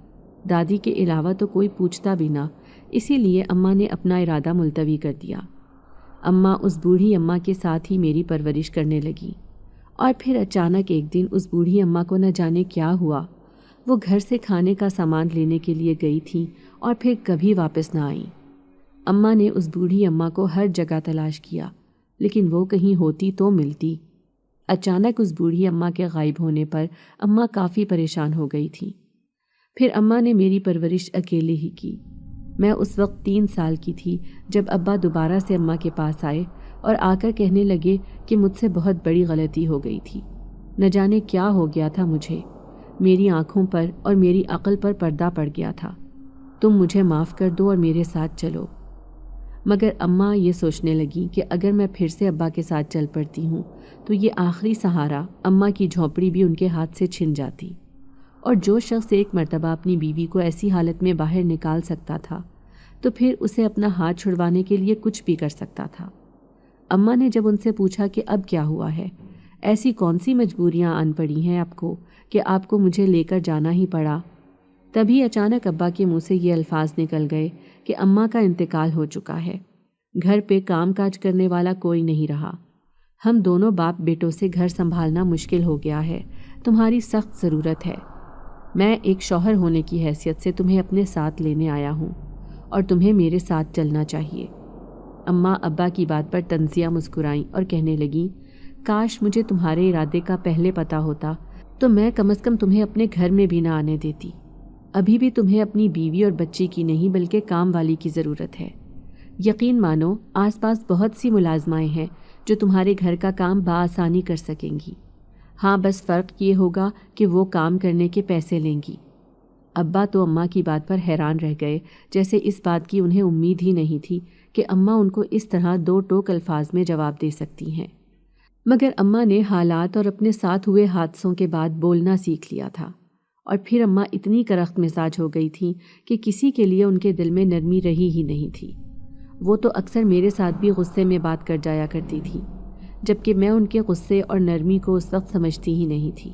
دادی کے علاوہ تو کوئی پوچھتا بھی نہ، اسی لیے اماں نے اپنا ارادہ ملتوی کر دیا۔ اماں اس بوڑھی اماں کے ساتھ ہی میری پرورش کرنے لگی، اور پھر اچانک ایک دن اس بوڑھی اماں کو نہ جانے کیا ہوا، وہ گھر سے کھانے کا سامان لینے کے لیے گئی تھیں اور پھر کبھی واپس نہ آئیں۔ اماں نے اس بوڑھی اماں کو ہر جگہ تلاش کیا، لیکن وہ کہیں ہوتی تو ملتی۔ اچانک اس بوڑھی اماں کے غائب ہونے پر اماں کافی پریشان ہو گئی تھی۔ پھر اماں نے میری پرورش اکیلے ہی کی۔ میں اس وقت 3 سال کی تھی جب ابا دوبارہ سے اماں کے پاس آئے اور آ کر کہنے لگے کہ مجھ سے بہت بڑی غلطی ہو گئی تھی، نہ جانے کیا ہو گیا تھا مجھے، میری آنکھوں پر اور میری عقل پر پردہ پڑ گیا تھا، تم مجھے معاف کر دو اور میرے ساتھ چلو۔ مگر اماں یہ سوچنے لگی کہ اگر میں پھر سے ابا کے ساتھ چل پڑتی ہوں تو یہ آخری سہارا اماں کی جھونپڑی بھی ان کے ہاتھ سے چھن جاتی، اور جو شخص ایک مرتبہ اپنی بیوی کو ایسی حالت میں باہر نکال سکتا تھا تو پھر اسے اپنا ہاتھ چھڑوانے کے لیے کچھ بھی کر سکتا تھا۔ اماں نے جب ان سے پوچھا کہ اب کیا ہوا ہے، ایسی کون سی مجبوریاں آن پڑی ہیں آپ کو کہ آپ کو مجھے لے کر جانا ہی پڑا، تبھی اچانک ابا کے منہ سے یہ الفاظ نکل گئے کہ اماں کا انتقال ہو چکا ہے، گھر پہ کام کاج کرنے والا کوئی نہیں رہا، ہم دونوں باپ بیٹوں سے گھر سنبھالنا مشکل ہو گیا ہے، تمہاری سخت ضرورت ہے، میں ایک شوہر ہونے کی حیثیت سے تمہیں اپنے ساتھ لینے آیا ہوں اور تمہیں میرے ساتھ چلنا چاہیے۔ اماں ابا کی بات پر طنزیہ مسکرائیں اور کہنے لگیں، کاش مجھے تمہارے ارادے کا پہلے پتہ ہوتا تو میں کم از کم تمہیں اپنے گھر میں بھی نہ آنے دیتی۔ ابھی بھی تمہیں اپنی بیوی اور بچی کی نہیں بلکہ کام والی کی ضرورت ہے۔ یقین مانو آس پاس بہت سی ملازمائیں ہیں جو تمہارے گھر کا کام بآسانی کر سکیں گی۔ ہاں بس فرق یہ ہوگا کہ وہ کام کرنے کے پیسے لیں گی۔ ابا تو اماں کی بات پر حیران رہ گئے، جیسے اس بات کی انہیں امید ہی نہیں تھی کہ اماں ان کو اس طرح دو ٹوک الفاظ میں جواب دے سکتی ہیں۔ مگر اماں نے حالات اور اپنے ساتھ ہوئے حادثوں کے بعد بولنا سیکھ لیا تھا، اور پھر اماں اتنی کرخت مزاج ہو گئی تھیں کہ کسی کے لیے ان کے دل میں نرمی رہی ہی نہیں تھی۔ وہ تو اکثر میرے ساتھ بھی غصے میں بات کر جایا کرتی تھی، جبکہ میں ان کے غصے اور نرمی کو اس وقت سمجھتی ہی نہیں تھی۔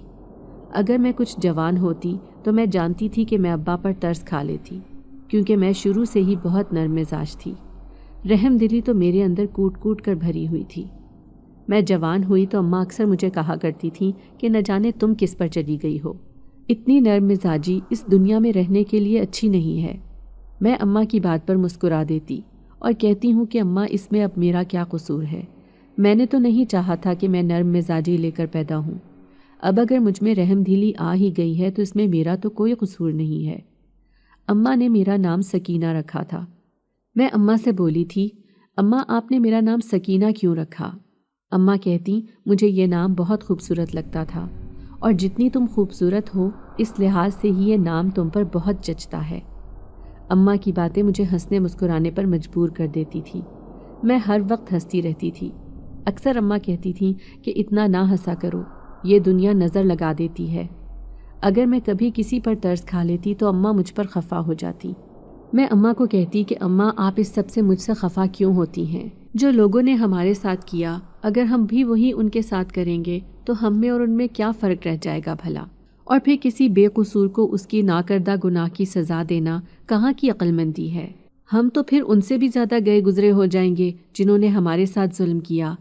اگر میں کچھ جوان ہوتی تو میں جانتی تھی کہ میں ابا پر ترس کھا لیتی، کیونکہ میں شروع سے ہی بہت نرم مزاج تھی۔ رحم دلی تو میرے اندر کوٹ کوٹ کر بھری ہوئی تھی۔ میں جوان ہوئی تو اماں اکثر مجھے کہا کرتی تھیں کہ نہ جانے تم کس پر چلی گئی ہو، اتنی نرم مزاجی اس دنیا میں رہنے کے لیے اچھی نہیں ہے۔ میں اماں کی بات پر مسکرا دیتی اور کہتی ہوں کہ اماں اس میں اب میرا کیا قصور ہے؟ میں نے تو نہیں چاہا تھا کہ میں نرم مزاجی لے کر پیدا ہوں۔ اب اگر مجھ میں رحم دلی آ ہی گئی ہے تو اس میں میرا تو کوئی قصور نہیں ہے۔ اماں نے میرا نام سکینہ رکھا تھا۔ میں اماں سے بولی تھی، اماں آپ نے میرا نام سکینہ کیوں رکھا؟ اماں کہتی، مجھے یہ نام بہت خوبصورت لگتا تھا، اور جتنی تم خوبصورت ہو اس لحاظ سے ہی یہ نام تم پر بہت جچتا ہے۔ اماں کی باتیں مجھے ہنسنے مسکرانے پر مجبور کر دیتی تھی۔ میں ہر وقت ہنستی رہتی تھی۔ اکثر اماں کہتی تھیں کہ اتنا نہ ہنسا کرو، یہ دنیا نظر لگا دیتی ہے۔ اگر میں کبھی کسی پر ترس کھا لیتی تو اماں مجھ پر خفا ہو جاتی۔ میں اماں کو کہتی کہ اماں آپ اس سب سے مجھ سے خفا کیوں ہوتی ہیں؟ جو لوگوں نے ہمارے ساتھ کیا اگر ہم بھی وہی ان کے ساتھ کریں گے تو ہم میں اور ان میں کیا فرق رہ جائے گا بھلا؟ اور پھر کسی بے قصور کو اس کی ناکردہ گناہ کی سزا دینا کہاں کی عقل مندی ہے؟ ہم تو پھر ان سے بھی زیادہ گئے گزرے ہو جائیں گے جنہوں نے ہمارے ساتھ ظلم کیا۔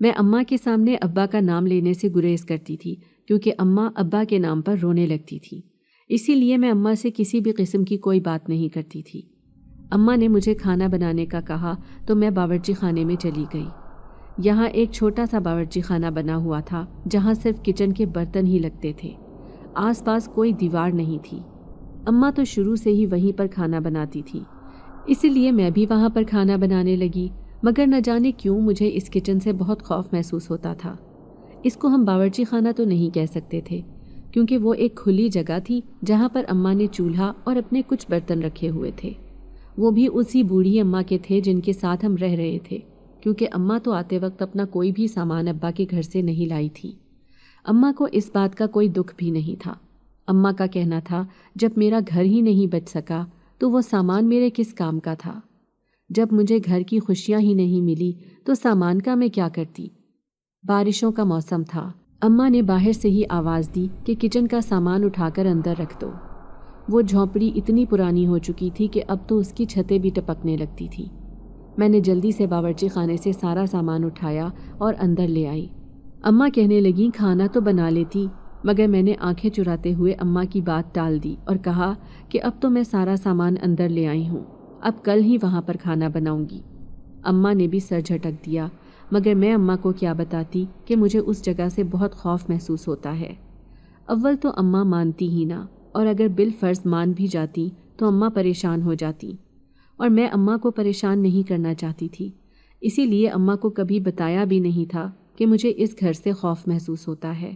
میں اماں کے سامنے ابا کا نام لینے سے گریز کرتی تھی، کیونکہ اماں ابا کے نام پر رونے لگتی تھی۔ اسی لیے میں اماں سے کسی بھی قسم کی کوئی بات نہیں کرتی تھی۔ اماں نے مجھے کھانا بنانے کا کہا تو میں باورچی خانے میں چلی گئی۔ یہاں ایک چھوٹا سا باورچی خانہ بنا ہوا تھا جہاں صرف کچن کے برتن ہی لگتے تھے، آس پاس کوئی دیوار نہیں تھی۔ اماں تو شروع سے ہی وہیں پر کھانا بناتی تھی، اسی لیے میں بھی وہاں پر کھانا بنانے لگی، مگر نہ جانے کیوں مجھے اس کچن سے بہت خوف محسوس ہوتا تھا۔ اس کو ہم باورچی خانہ تو نہیں کہہ سکتے تھے، کیونکہ وہ ایک کھلی جگہ تھی جہاں پر اماں نے چولہا اور اپنے کچھ برتن رکھے ہوئے تھے۔ وہ بھی اسی بوڑھی اماں کے تھے جن کے ساتھ ہم رہ رہے تھے، کیونکہ اماں تو آتے وقت اپنا کوئی بھی سامان ابا کے گھر سے نہیں لائی تھی۔ اماں کو اس بات کا کوئی دکھ بھی نہیں تھا۔ اماں کا کہنا تھا، جب میرا گھر ہی نہیں بچ سکا تو وہ سامان میرے کس کام کا تھا؟ جب مجھے گھر کی خوشیاں ہی نہیں ملی تو سامان کا میں کیا کرتی؟ بارشوں کا موسم تھا۔ اماں نے باہر سے ہی آواز دی کہ کچن کا سامان اٹھا کر اندر رکھ دو۔ وہ جھونپڑی اتنی پرانی ہو چکی تھی کہ اب تو اس کی چھتیں بھی ٹپکنے لگتی تھی۔ میں نے جلدی سے باورچی خانے سے سارا سامان اٹھایا اور اندر لے آئی۔ اماں کہنے لگیں کھانا تو بنا لیتی، مگر میں نے آنکھیں چراتے ہوئے اماں کی بات ٹال دی اور کہا کہ اب تو میں سارا سامان اندر لے آئی ہوں، اب کل ہی وہاں پر کھانا بناؤں گی۔ اماں نے بھی سر جھٹک دیا، مگر میں اماں کو کیا بتاتی کہ مجھے اس جگہ سے بہت خوف محسوس ہوتا ہے۔ اول تو اماں مانتی ہی نہ، اور اگر بالفرض مان بھی جاتی تو اماں پریشان ہو جاتی، اور میں اماں کو پریشان نہیں کرنا چاہتی تھی، اسی لیے اماں کو کبھی بتایا بھی نہیں تھا کہ مجھے اس گھر سے خوف محسوس ہوتا ہے۔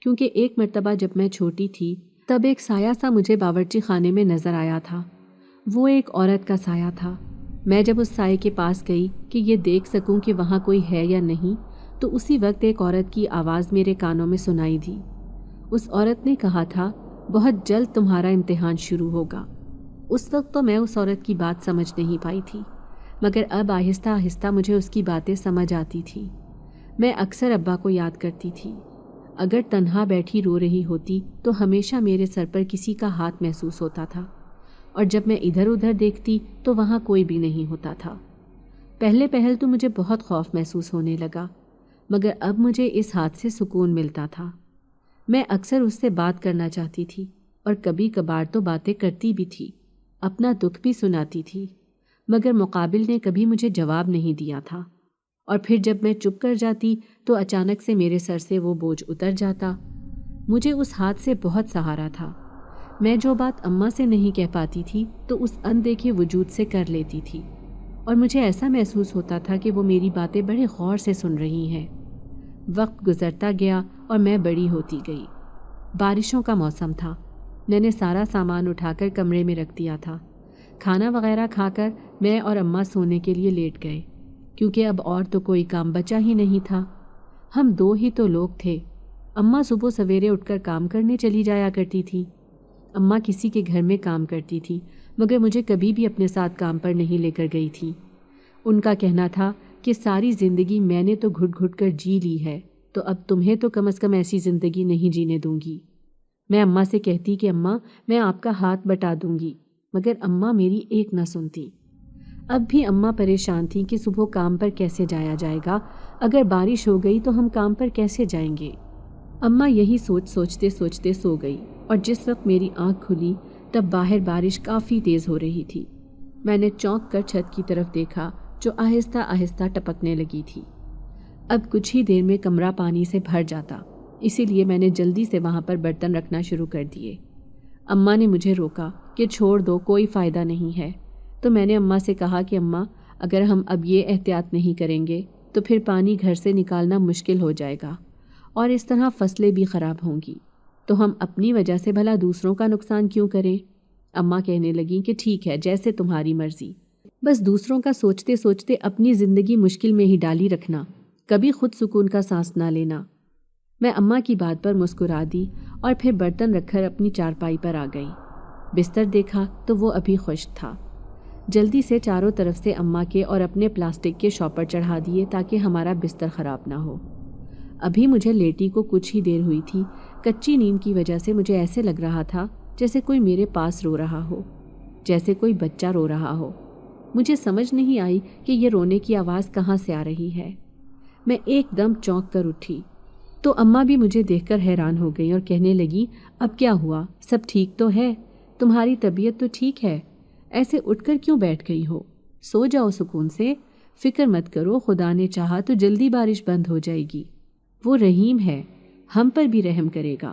کیونکہ ایک مرتبہ جب میں چھوٹی تھی تب ایک سایہ سا مجھے باورچی خانے میں نظر آیا تھا۔ وہ ایک عورت کا سایہ تھا۔ میں جب اس سائے کے پاس گئی کہ یہ دیکھ سکوں کہ وہاں کوئی ہے یا نہیں، تو اسی وقت ایک عورت کی آواز میرے کانوں میں سنائی دی۔ اس عورت نے کہا تھا، بہت جلد تمہارا امتحان شروع ہوگا۔ اس وقت تو میں اس عورت کی بات سمجھ نہیں پائی تھی، مگر اب آہستہ آہستہ مجھے اس کی باتیں سمجھ آتی تھی۔ میں اکثر ابا کو یاد کرتی تھی۔ اگر تنہا بیٹھی رو رہی ہوتی تو ہمیشہ میرے سر پر کسی کا ہاتھ محسوس ہوتا تھا، اور جب میں ادھر ادھر دیکھتی تو وہاں کوئی بھی نہیں ہوتا تھا۔ پہلے پہل تو مجھے بہت خوف محسوس ہونے لگا، مگر اب مجھے اس ہاتھ سے سکون ملتا تھا۔ میں اکثر اس سے بات کرنا چاہتی تھی، اور کبھی کبھار تو باتیں کرتی بھی تھی، اپنا دکھ بھی سناتی تھی، مگر مقابل نے کبھی مجھے جواب نہیں دیا تھا۔ اور پھر جب میں چپ کر جاتی تو اچانک سے میرے سر سے وہ بوجھ اتر جاتا۔ مجھے اس ہاتھ سے بہت سہارا تھا۔ میں جو بات اماں سے نہیں کہہ پاتی تھی تو اس اندیکھے وجود سے کر لیتی تھی، اور مجھے ایسا محسوس ہوتا تھا کہ وہ میری باتیں بڑے غور سے سن رہی ہیں۔ وقت گزرتا گیا اور میں بڑی ہوتی گئی۔ بارشوں کا موسم تھا۔ میں نے سارا سامان اٹھا کر کمرے میں رکھ دیا تھا۔ کھانا وغیرہ کھا کر میں اور اماں سونے کے لیے لیٹ گئے، کیونکہ اب اور تو کوئی کام بچا ہی نہیں تھا۔ ہم دو ہی تو لوگ تھے۔ اماں صبح سویرے اٹھ کر کام کرنے چلی جایا کرتی تھی۔ اماں کسی کے گھر میں کام کرتی تھی، مگر مجھے کبھی بھی اپنے ساتھ کام پر نہیں لے کر گئی تھی۔ ان کا کہنا تھا کہ ساری زندگی میں نے تو گھٹ گھٹ کر جی لی ہے، تو اب تمہیں تو کم از کم ایسی زندگی نہیں جینے دوں گی۔ میں اماں سے کہتی کہ اماں میں آپ کا ہاتھ بٹا دوں گی، مگر اماں میری ایک نہ سنتی۔ اب بھی اماں پریشان تھیں کہ صبح کام پر کیسے جایا جائے گا، اگر بارش ہو گئی تو ہم کام پر کیسے جائیں گے۔ اماں یہی سوچتے سوچتے سو گئی، اور جس وقت میری آنکھ کھلی تب باہر بارش کافی تیز ہو رہی تھی۔ میں نے چونک کر چھت کی طرف دیکھا جو آہستہ آہستہ ٹپکنے لگی تھی۔ اب کچھ ہی دیر میں کمرہ پانی سے بھر جاتا، اسی لیے میں نے جلدی سے وہاں پر برتن رکھنا شروع کر دیے۔ اماں نے مجھے روکا کہ چھوڑ دو، کوئی فائدہ نہیں ہے۔ تو میں نے اماں سے کہا کہ اماں اگر ہم اب یہ احتیاط نہیں کریں گے تو پھر پانی گھر سے نکالنا مشکل ہو جائے گا، اور اس طرح فصلیں بھی خراب ہوں گی، تو ہم اپنی وجہ سے بھلا دوسروں کا نقصان کیوں کریں؟ اماں کہنے لگیں کہ ٹھیک ہے، جیسے تمہاری مرضی، بس دوسروں کا سوچتے سوچتے اپنی زندگی مشکل میں ہی ڈالی رکھنا، کبھی خود سکون کا سانس نہ لینا۔ میں اماں کی بات پر مسکرا دی اور پھر برتن رکھ کر اپنی چارپائی پر آ گئی۔ بستر دیکھا تو وہ ابھی خشک تھا۔ جلدی سے چاروں طرف سے اماں کے اور اپنے پلاسٹک کے شاپر چڑھا دیے تاکہ ہمارا بستر خراب نہ ہو۔ ابھی مجھے لیٹی کو کچھ ہی دیر ہوئی تھی، کچی نیند کی وجہ سے مجھے ایسے لگ رہا تھا جیسے کوئی میرے پاس رو رہا ہو، جیسے کوئی بچہ رو رہا ہو۔ مجھے سمجھ نہیں آئی کہ یہ رونے کی آواز کہاں سے آ رہی ہے۔ میں ایک دم چونک کر اٹھی تو اماں بھی مجھے دیکھ کر حیران ہو گئی اور کہنے لگی اب کیا ہوا، سب ٹھیک تو ہے؟ تمہاری طبیعت تو ٹھیک ہے، ایسے اٹھ کر کیوں بیٹھ گئی ہو؟ سو جاؤ سکون سے، فکر مت کرو، خدا نے چاہا تو جلدی بارش بند ہو جائے گی، وہ رحیم ہے، ہم پر بھی رحم کرے گا۔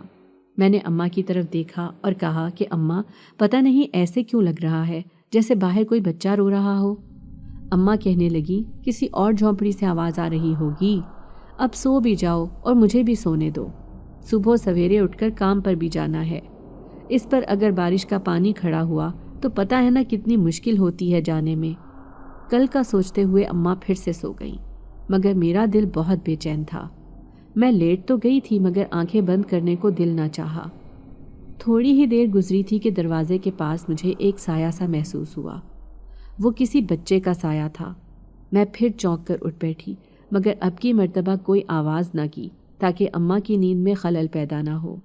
میں نے اماں کی طرف دیکھا اور کہا کہ اماں پتہ نہیں ایسے کیوں لگ رہا ہے جیسے باہر کوئی بچہ رو رہا ہو۔ اماں کہنے لگی کسی اور جھونپڑی سے آواز آ رہی ہوگی، اب سو بھی جاؤ اور مجھے بھی سونے دو، صبح سویرے اٹھ کر کام پر بھی جانا ہے۔ اس پر اگر بارش کا پانی کھڑا ہوا تو پتہ ہے نا کتنی مشکل ہوتی ہے جانے میں۔ کل کا سوچتے ہوئے اماں پھر سے سو گئیں، مگر میرا دل بہت بے چین تھا۔ میں لیٹ تو گئی تھی مگر آنکھیں بند کرنے کو دل نہ چاہا۔ تھوڑی ہی دیر گزری تھی کہ دروازے کے پاس مجھے ایک سایہ سا محسوس ہوا۔ وہ کسی بچے کا سایہ تھا۔ میں پھر چونک کر اٹھ بیٹھی، مگر اب کی مرتبہ کوئی آواز نہ کی تاکہ اماں کی نیند میں خلل پیدا نہ ہو۔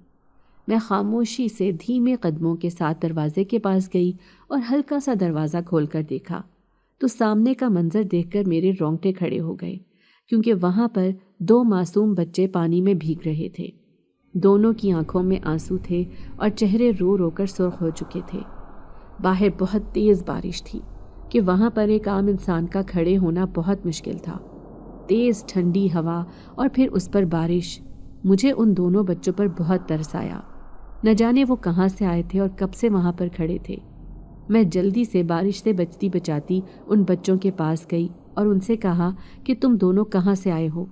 میں خاموشی سے دھیمے قدموں کے ساتھ دروازے کے پاس گئی اور ہلکا سا دروازہ کھول کر دیکھا تو سامنے کا منظر دیکھ کر میرے رونگٹے کھڑے ہو گئے، کیونکہ وہاں پر دو معصوم بچے پانی میں بھیگ رہے تھے۔ دونوں کی آنکھوں میں آنسو تھے اور چہرے رو رو کر سرخ ہو چکے تھے۔ باہر بہت تیز بارش تھی کہ وہاں پر ایک عام انسان کا کھڑے ہونا بہت مشکل تھا۔ تیز ٹھنڈی ہوا اور پھر اس پر بارش، مجھے ان دونوں بچوں پر بہت ترس آیا۔ نہ جانے وہ کہاں سے آئے تھے اور کب سے وہاں پر کھڑے تھے۔ میں جلدی سے بارش سے بچتی بچاتی ان بچوں کے پاس گئی اور ان سے کہا کہ تم دونوں کہاں سے آئے ہو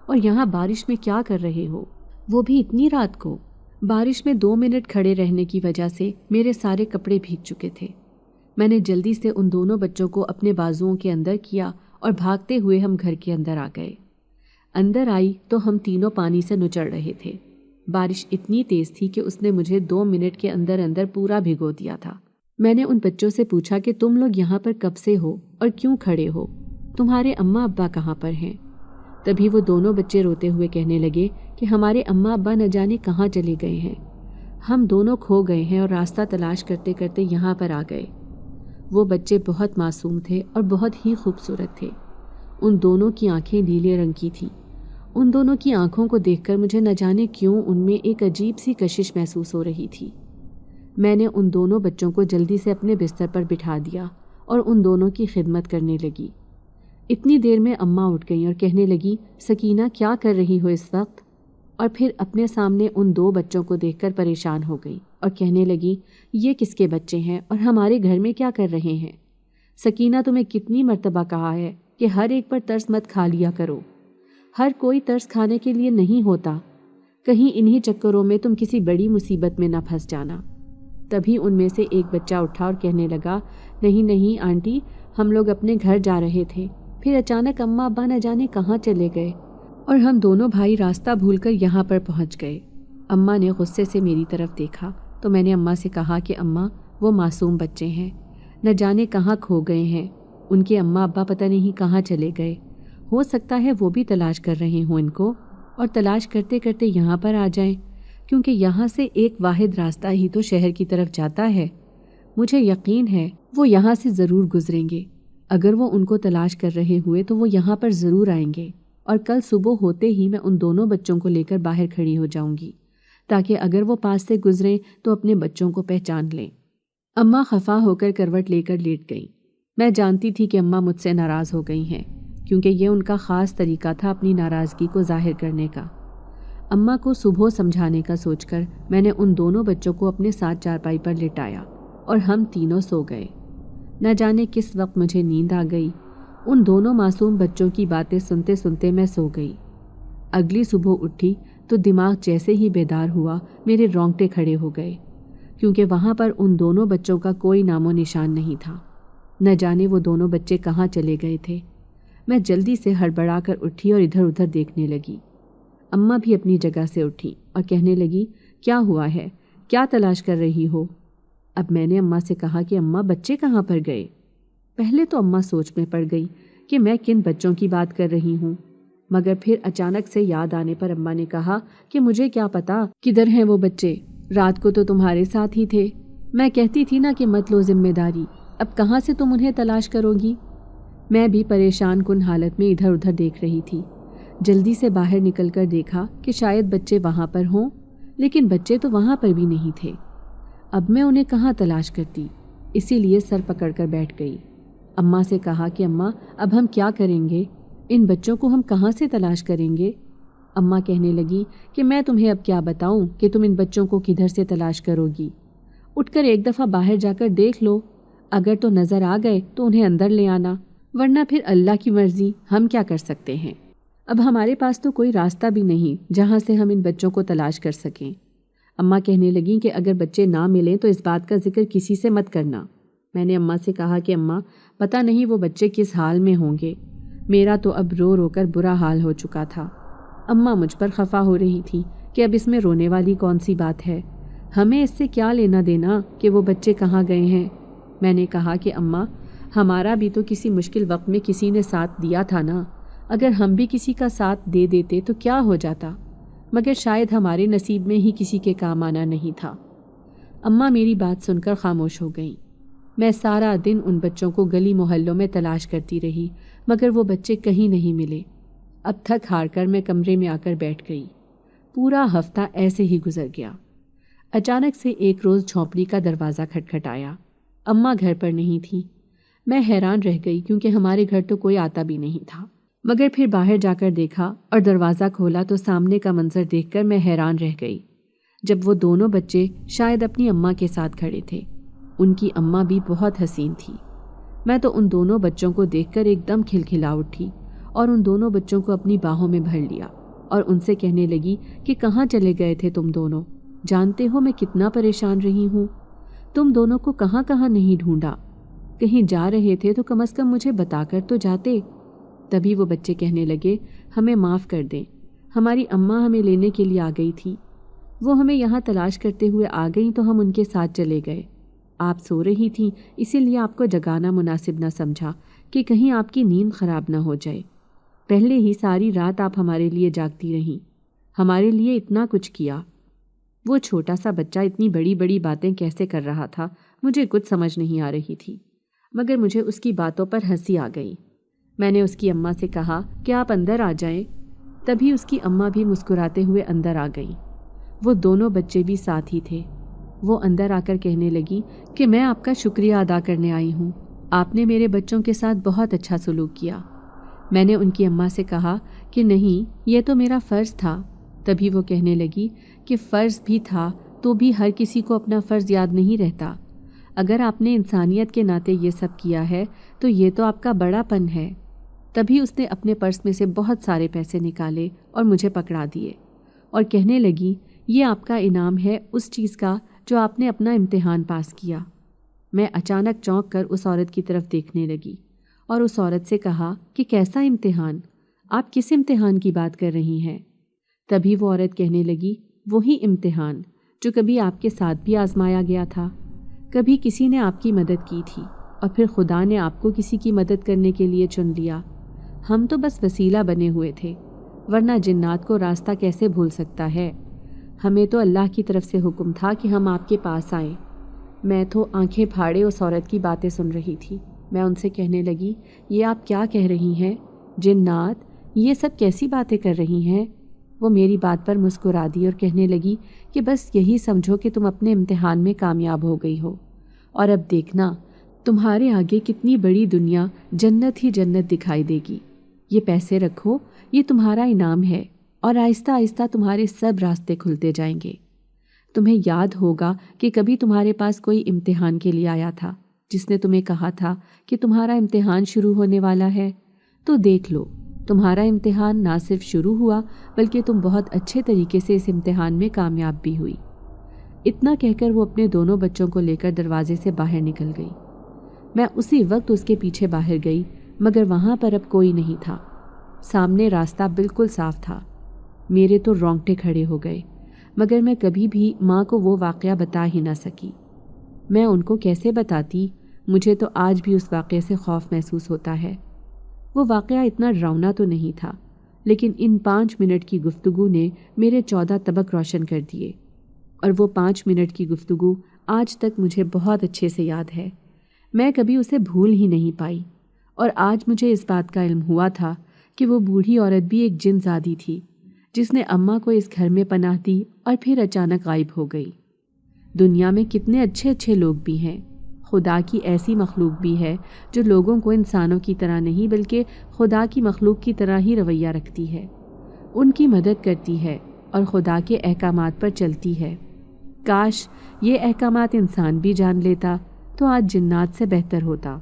اور یہاں بارش میں کیا کر رہے ہو، وہ بھی اتنی رات کو؟ بارش میں 2 منٹ کھڑے رہنے کی وجہ سے میرے سارے کپڑے بھیگ چکے تھے۔ میں نے جلدی سے ان دونوں بچوں کو اپنے بازوؤں کے اندر کیا اور بھاگتے ہوئے ہم گھر کے اندر آ گئے۔ اندر آئی تو ہم تینوں پانی سے نچڑ رہے تھے۔ بارش اتنی تیز تھی کہ اس نے مجھے 2 منٹ کے اندر اندر پورا بھگو دیا تھا۔ میں نے ان بچوں سے پوچھا کہ تم لوگ یہاں پر کب سے ہو اور کیوں کھڑے ہو؟ تمہارے اماں ابا کہاں پر ہیں؟ تبھی وہ دونوں بچے روتے ہوئے کہنے لگے کہ ہمارے اماں ابا نہ جانے کہاں چلے گئے ہیں، ہم دونوں کھو گئے ہیں اور راستہ تلاش کرتے کرتے یہاں پر آ گئے۔ وہ بچے بہت معصوم تھے اور بہت ہی خوبصورت تھے۔ ان دونوں کی آنکھیں نیلے رنگ کی تھیں۔ ان دونوں کی آنکھوں کو دیکھ کر مجھے نہ جانے کیوں ان میں ایک عجیب سی کشش محسوس ہو رہی تھی۔ میں نے ان دونوں بچوں کو جلدی سے اپنے بستر پر بٹھا دیا اور ان دونوں کی خدمت کرنے لگی۔ اتنی دیر میں اماں اٹھ گئیں اور کہنے لگی سکینہ کیا کر رہی ہو اس وقت؟ اور پھر اپنے سامنے ان 2 بچوں کو دیکھ کر پریشان ہو گئی اور کہنے لگی یہ کس کے بچے ہیں اور ہمارے گھر میں کیا کر رہے ہیں؟ سکینہ تمہیں کتنی مرتبہ کہا ہے کہ ہر ایک پر ترس مت کھا لیا کرو، ہر کوئی ترس کھانے کے لیے نہیں ہوتا، کہیں انہی چکروں میں تم کسی بڑی مصیبت میں نہ پھنس جانا۔ تبھی ان میں سے ایک بچہ اٹھا اور کہنے لگا نہیں نہیں آنٹی، ہم لوگ اپنے گھر جا رہے تھے، پھر اچانک اماں ابا نہ جانے کہاں چلے گئے اور ہم دونوں بھائی راستہ بھول کر یہاں پر پہنچ گئے۔ اماں نے غصے سے میری طرف دیکھا تو میں نے اماں سے کہا کہ اماں وہ معصوم بچے ہیں، نہ جانے کہاں کھو گئے ہیں، ان کے اماں ابا پتہ نہیں کہاں چلے گئے، ہو سکتا ہے وہ بھی تلاش کر رہے ہوں ان کو اور تلاش کرتے کرتے یہاں پر آ جائیں، کیونکہ یہاں سے ایک واحد راستہ ہی تو شہر کی طرف جاتا ہے۔ مجھے یقین ہے وہ یہاں سے ضرور گزریں گے، اگر وہ ان کو تلاش کر رہے ہوئے تو وہ یہاں پر ضرور آئیں گے، اور کل صبح ہوتے ہی میں ان دونوں بچوں کو لے کر باہر کھڑی ہو جاؤں گی تاکہ اگر وہ پاس سے گزریں تو اپنے بچوں کو پہچان لیں۔ اماں خفا ہو کر کروٹ لے کر لیٹ گئیں۔ میں جانتی تھی کہ اماں مجھ سے ناراض ہو گئی ہیں، کیونکہ یہ ان کا خاص طریقہ تھا اپنی ناراضگی کو ظاہر کرنے کا۔ اماں کو صبح سمجھانے کا سوچ کر میں نے ان دونوں بچوں کو اپنے ساتھ چارپائی پر لٹایا اور ہم تینوں سو گئے۔ نہ جانے کس وقت مجھے نیند آ گئی، ان دونوں معصوم بچوں کی باتیں سنتے سنتے میں سو گئی۔ اگلی صبح اٹھی تو دماغ جیسے ہی بیدار ہوا میرے رونگٹے کھڑے ہو گئے، کیونکہ وہاں پر ان دونوں بچوں کا کوئی نام و نشان نہیں تھا۔ نہ جانے وہ دونوں بچے کہاں چلے گئے تھے۔ میں جلدی سے ہڑبڑا کر اٹھی اور ادھر ادھر دیکھنے لگی۔ اماں بھی اپنی جگہ سے اٹھی اور کہنے لگی کیا ہوا ہے، کیا تلاش کر رہی ہو؟ اب میں نے اماں سے کہا کہ اماں بچے کہاں پر گئے؟ پہلے تو اماں سوچ میں پڑ گئی کہ میں کن بچوں کی بات کر رہی ہوں، مگر پھر اچانک سے یاد آنے پر اماں نے کہا کہ مجھے کیا پتا کدھر ہیں وہ بچے، رات کو تو تمہارے ساتھ ہی تھے، میں کہتی تھی نا کہ مت لو ذمہ داری، اب کہاں سے تم انہیں تلاش کرو گی؟ میں بھی پریشان کن حالت میں ادھر ادھر دیکھ رہی تھی۔ جلدی سے باہر نکل کر دیکھا کہ شاید بچے وہاں پر ہوں، لیکن بچے تو وہاں پر بھی نہیں تھے۔ اب میں انہیں کہاں تلاش کرتی، اسی لیے سر پکڑ کر بیٹھ گئی۔ اماں سے کہا کہ اماں اب ہم کیا کریں گے، ان بچوں کو ہم کہاں سے تلاش کریں گے؟ اماں کہنے لگی کہ میں تمہیں اب کیا بتاؤں کہ تم ان بچوں کو کدھر سے تلاش کرو گی، اٹھ کر ایک دفعہ باہر جا کر دیکھ لو، اگر تو نظر آ گئے تو انہیں اندر لے آنا، ورنہ پھر اللہ کی مرضی، ہم کیا کر سکتے ہیں؟ اب ہمارے پاس تو کوئی راستہ بھی نہیں جہاں سے ہم ان بچوں کو تلاش کر سکیں۔ اماں کہنے لگیں کہ اگر بچے نہ ملیں تو اس بات کا ذکر کسی سے مت کرنا۔ میں نے اماں سے کہا کہ اماں پتہ نہیں وہ بچے کس حال میں ہوں گے، میرا تو اب رو رو کر برا حال ہو چکا تھا۔ اماں مجھ پر خفا ہو رہی تھی کہ اب اس میں رونے والی کون سی بات ہے، ہمیں اس سے کیا لینا دینا کہ وہ بچے کہاں گئے ہیں۔ میں نے کہا کہ اماں ہمارا بھی تو کسی مشکل وقت میں کسی نے ساتھ دیا تھا نا، اگر ہم بھی کسی کا ساتھ دے دیتے تو کیا ہو جاتا، مگر شاید ہمارے نصیب میں ہی کسی کے کام آنا نہیں تھا۔ اماں میری بات سن کر خاموش ہو گئیں۔ میں سارا دن ان بچوں کو گلی محلوں میں تلاش کرتی رہی، مگر وہ بچے کہیں نہیں ملے۔ اب تھک ہار کر میں کمرے میں آ کر بیٹھ گئی۔ پورا ہفتہ ایسے ہی گزر گیا۔ اچانک سے ایک روز جھونپڑی کا دروازہ کھٹکھٹایا۔ اماں گھر پر نہیں تھی۔ میں حیران رہ گئی کیونکہ ہمارے گھر تو کوئی آتا بھی نہیں تھا، مگر پھر باہر جا کر دیکھا اور دروازہ کھولا تو سامنے کا منظر دیکھ کر میں حیران رہ گئی۔ جب وہ دونوں بچے شاید اپنی اماں کے ساتھ کھڑے تھے، ان کی اماں بھی بہت حسین تھی۔ میں تو ان دونوں بچوں کو دیکھ کر ایک دم کھلکھلا اٹھی اور ان دونوں بچوں کو اپنی باہوں میں بھر لیا اور ان سے کہنے لگی کہ کہاں چلے گئے تھے تم دونوں، جانتے ہو میں کتنا پریشان رہی ہوں، تم دونوں کو کہاں کہاں نہیں ڈھونڈا، کہیں جا رہے تھے تو کم از کم مجھے بتا کر تو جاتے۔ تبھی وہ بچے کہنے لگے ہمیں معاف کر دیں، ہماری اماں ہمیں لینے کے لیے آ گئی تھی، وہ ہمیں یہاں تلاش کرتے ہوئے آ گئیں تو ہم ان کے ساتھ چلے گئے، آپ سو رہی تھیں اسی لیے آپ کو جگانا مناسب نہ سمجھا کہ کہیں آپ کی نیند خراب نہ ہو جائے، پہلے ہی ساری رات آپ ہمارے لیے جاگتی رہیں، ہمارے لیے اتنا کچھ کیا۔ وہ چھوٹا سا بچہ اتنی بڑی بڑی باتیں کیسے کر رہا تھا مجھے کچھ سمجھ نہیں آ رہی تھی، مگر مجھے اس کی باتوں پر ہنسی آ گئی۔ میں نے اس کی اماں سے کہا کہ آپ اندر آ جائیں، تبھی اس کی اماں بھی مسکراتے ہوئے اندر آ گئیں۔ وہ دونوں بچے بھی ساتھ ہی تھے۔ وہ اندر آ کر کہنے لگی کہ میں آپ کا شکریہ ادا کرنے آئی ہوں، آپ نے میرے بچوں کے ساتھ بہت اچھا سلوک کیا۔ میں نے ان کی اماں سے کہا کہ نہیں، یہ تو میرا فرض تھا۔ تبھی وہ کہنے لگی کہ فرض بھی تھا تو بھی ہر کسی کو اپنا فرض یاد نہیں رہتا۔ اگر آپ نے انسانیت کے ناطے یہ سب کیا ہے تو یہ تو آپ کا بڑا پن ہے۔ تبھی اس نے اپنے پرس میں سے بہت سارے پیسے نکالے اور مجھے پکڑا دیے اور کہنے لگی، یہ آپ کا انعام ہے اس چیز کا جو آپ نے اپنا امتحان پاس کیا۔ میں اچانک چونک کر اس عورت کی طرف دیکھنے لگی اور اس عورت سے کہا کہ کیسا امتحان؟ آپ کس امتحان کی بات کر رہی ہیں؟ تبھی وہ عورت کہنے لگی، وہی امتحان جو کبھی آپ کے ساتھ بھی آزمایا گیا تھا۔ کبھی کسی نے آپ کی مدد کی تھی اور پھر خدا نے آپ کو کسی کی مدد کرنے کے لیے چن لیا۔ ہم تو بس وسیلہ بنے ہوئے تھے، ورنہ جنات کو راستہ کیسے بھول سکتا ہے؟ ہمیں تو اللہ کی طرف سے حکم تھا کہ ہم آپ کے پاس آئیں۔ میں تو آنکھیں پھاڑے اس عورت کی باتیں سن رہی تھی۔ میں ان سے کہنے لگی، یہ آپ کیا کہہ رہی ہیں؟ جنات یہ سب کیسی باتیں کر رہی ہیں؟ وہ میری بات پر مسکرا دی اور کہنے لگی کہ بس یہی سمجھو کہ تم اپنے امتحان میں کامیاب ہو گئی ہو، اور اب دیکھنا تمہارے آگے کتنی بڑی دنیا جنت ہی جنت دکھائی دے گی۔ یہ پیسے رکھو، یہ تمہارا انعام ہے، اور آہستہ آہستہ تمہارے سب راستے کھلتے جائیں گے۔ تمہیں یاد ہوگا کہ کبھی تمہارے پاس کوئی امتحان کے لیے آیا تھا جس نے تمہیں کہا تھا کہ تمہارا امتحان شروع ہونے والا ہے، تو دیکھ لو تمہارا امتحان نہ صرف شروع ہوا بلکہ تم بہت اچھے طریقے سے اس امتحان میں کامیاب بھی ہوئی۔ اتنا کہہ کر وہ اپنے دونوں بچوں کو لے کر دروازے سے باہر نکل گئی۔ میں اسی وقت اس کے پیچھے باہر گئی، مگر وہاں پر اب کوئی نہیں تھا۔ سامنے راستہ بالکل صاف تھا۔ میرے تو رونگٹے کھڑے ہو گئے، مگر میں کبھی بھی ماں کو وہ واقعہ بتا ہی نہ سکی۔ میں ان کو کیسے بتاتی؟ مجھے تو آج بھی اس واقعے سے خوف محسوس ہوتا ہے۔ وہ واقعہ اتنا ڈراؤنا تو نہیں تھا، لیکن ان 5 منٹ کی گفتگو نے میرے 14 طبق روشن کر دیے، اور وہ 5 منٹ کی گفتگو آج تک مجھے بہت اچھے سے یاد ہے۔ میں کبھی اسے بھول ہی نہیں پائی، اور آج مجھے اس بات کا علم ہوا تھا کہ وہ بوڑھی عورت بھی ایک جن زادی تھی جس نے اماں کو اس گھر میں پناہ دی اور پھر اچانک غائب ہو گئی۔ دنیا میں کتنے اچھے اچھے لوگ بھی ہیں، خدا کی ایسی مخلوق بھی ہے جو لوگوں کو انسانوں کی طرح نہیں بلکہ خدا کی مخلوق کی طرح ہی رویہ رکھتی ہے، ان کی مدد کرتی ہے اور خدا کے احکامات پر چلتی ہے۔ کاش یہ احکامات انسان بھی جان لیتا تو آج جنات سے بہتر ہوتا۔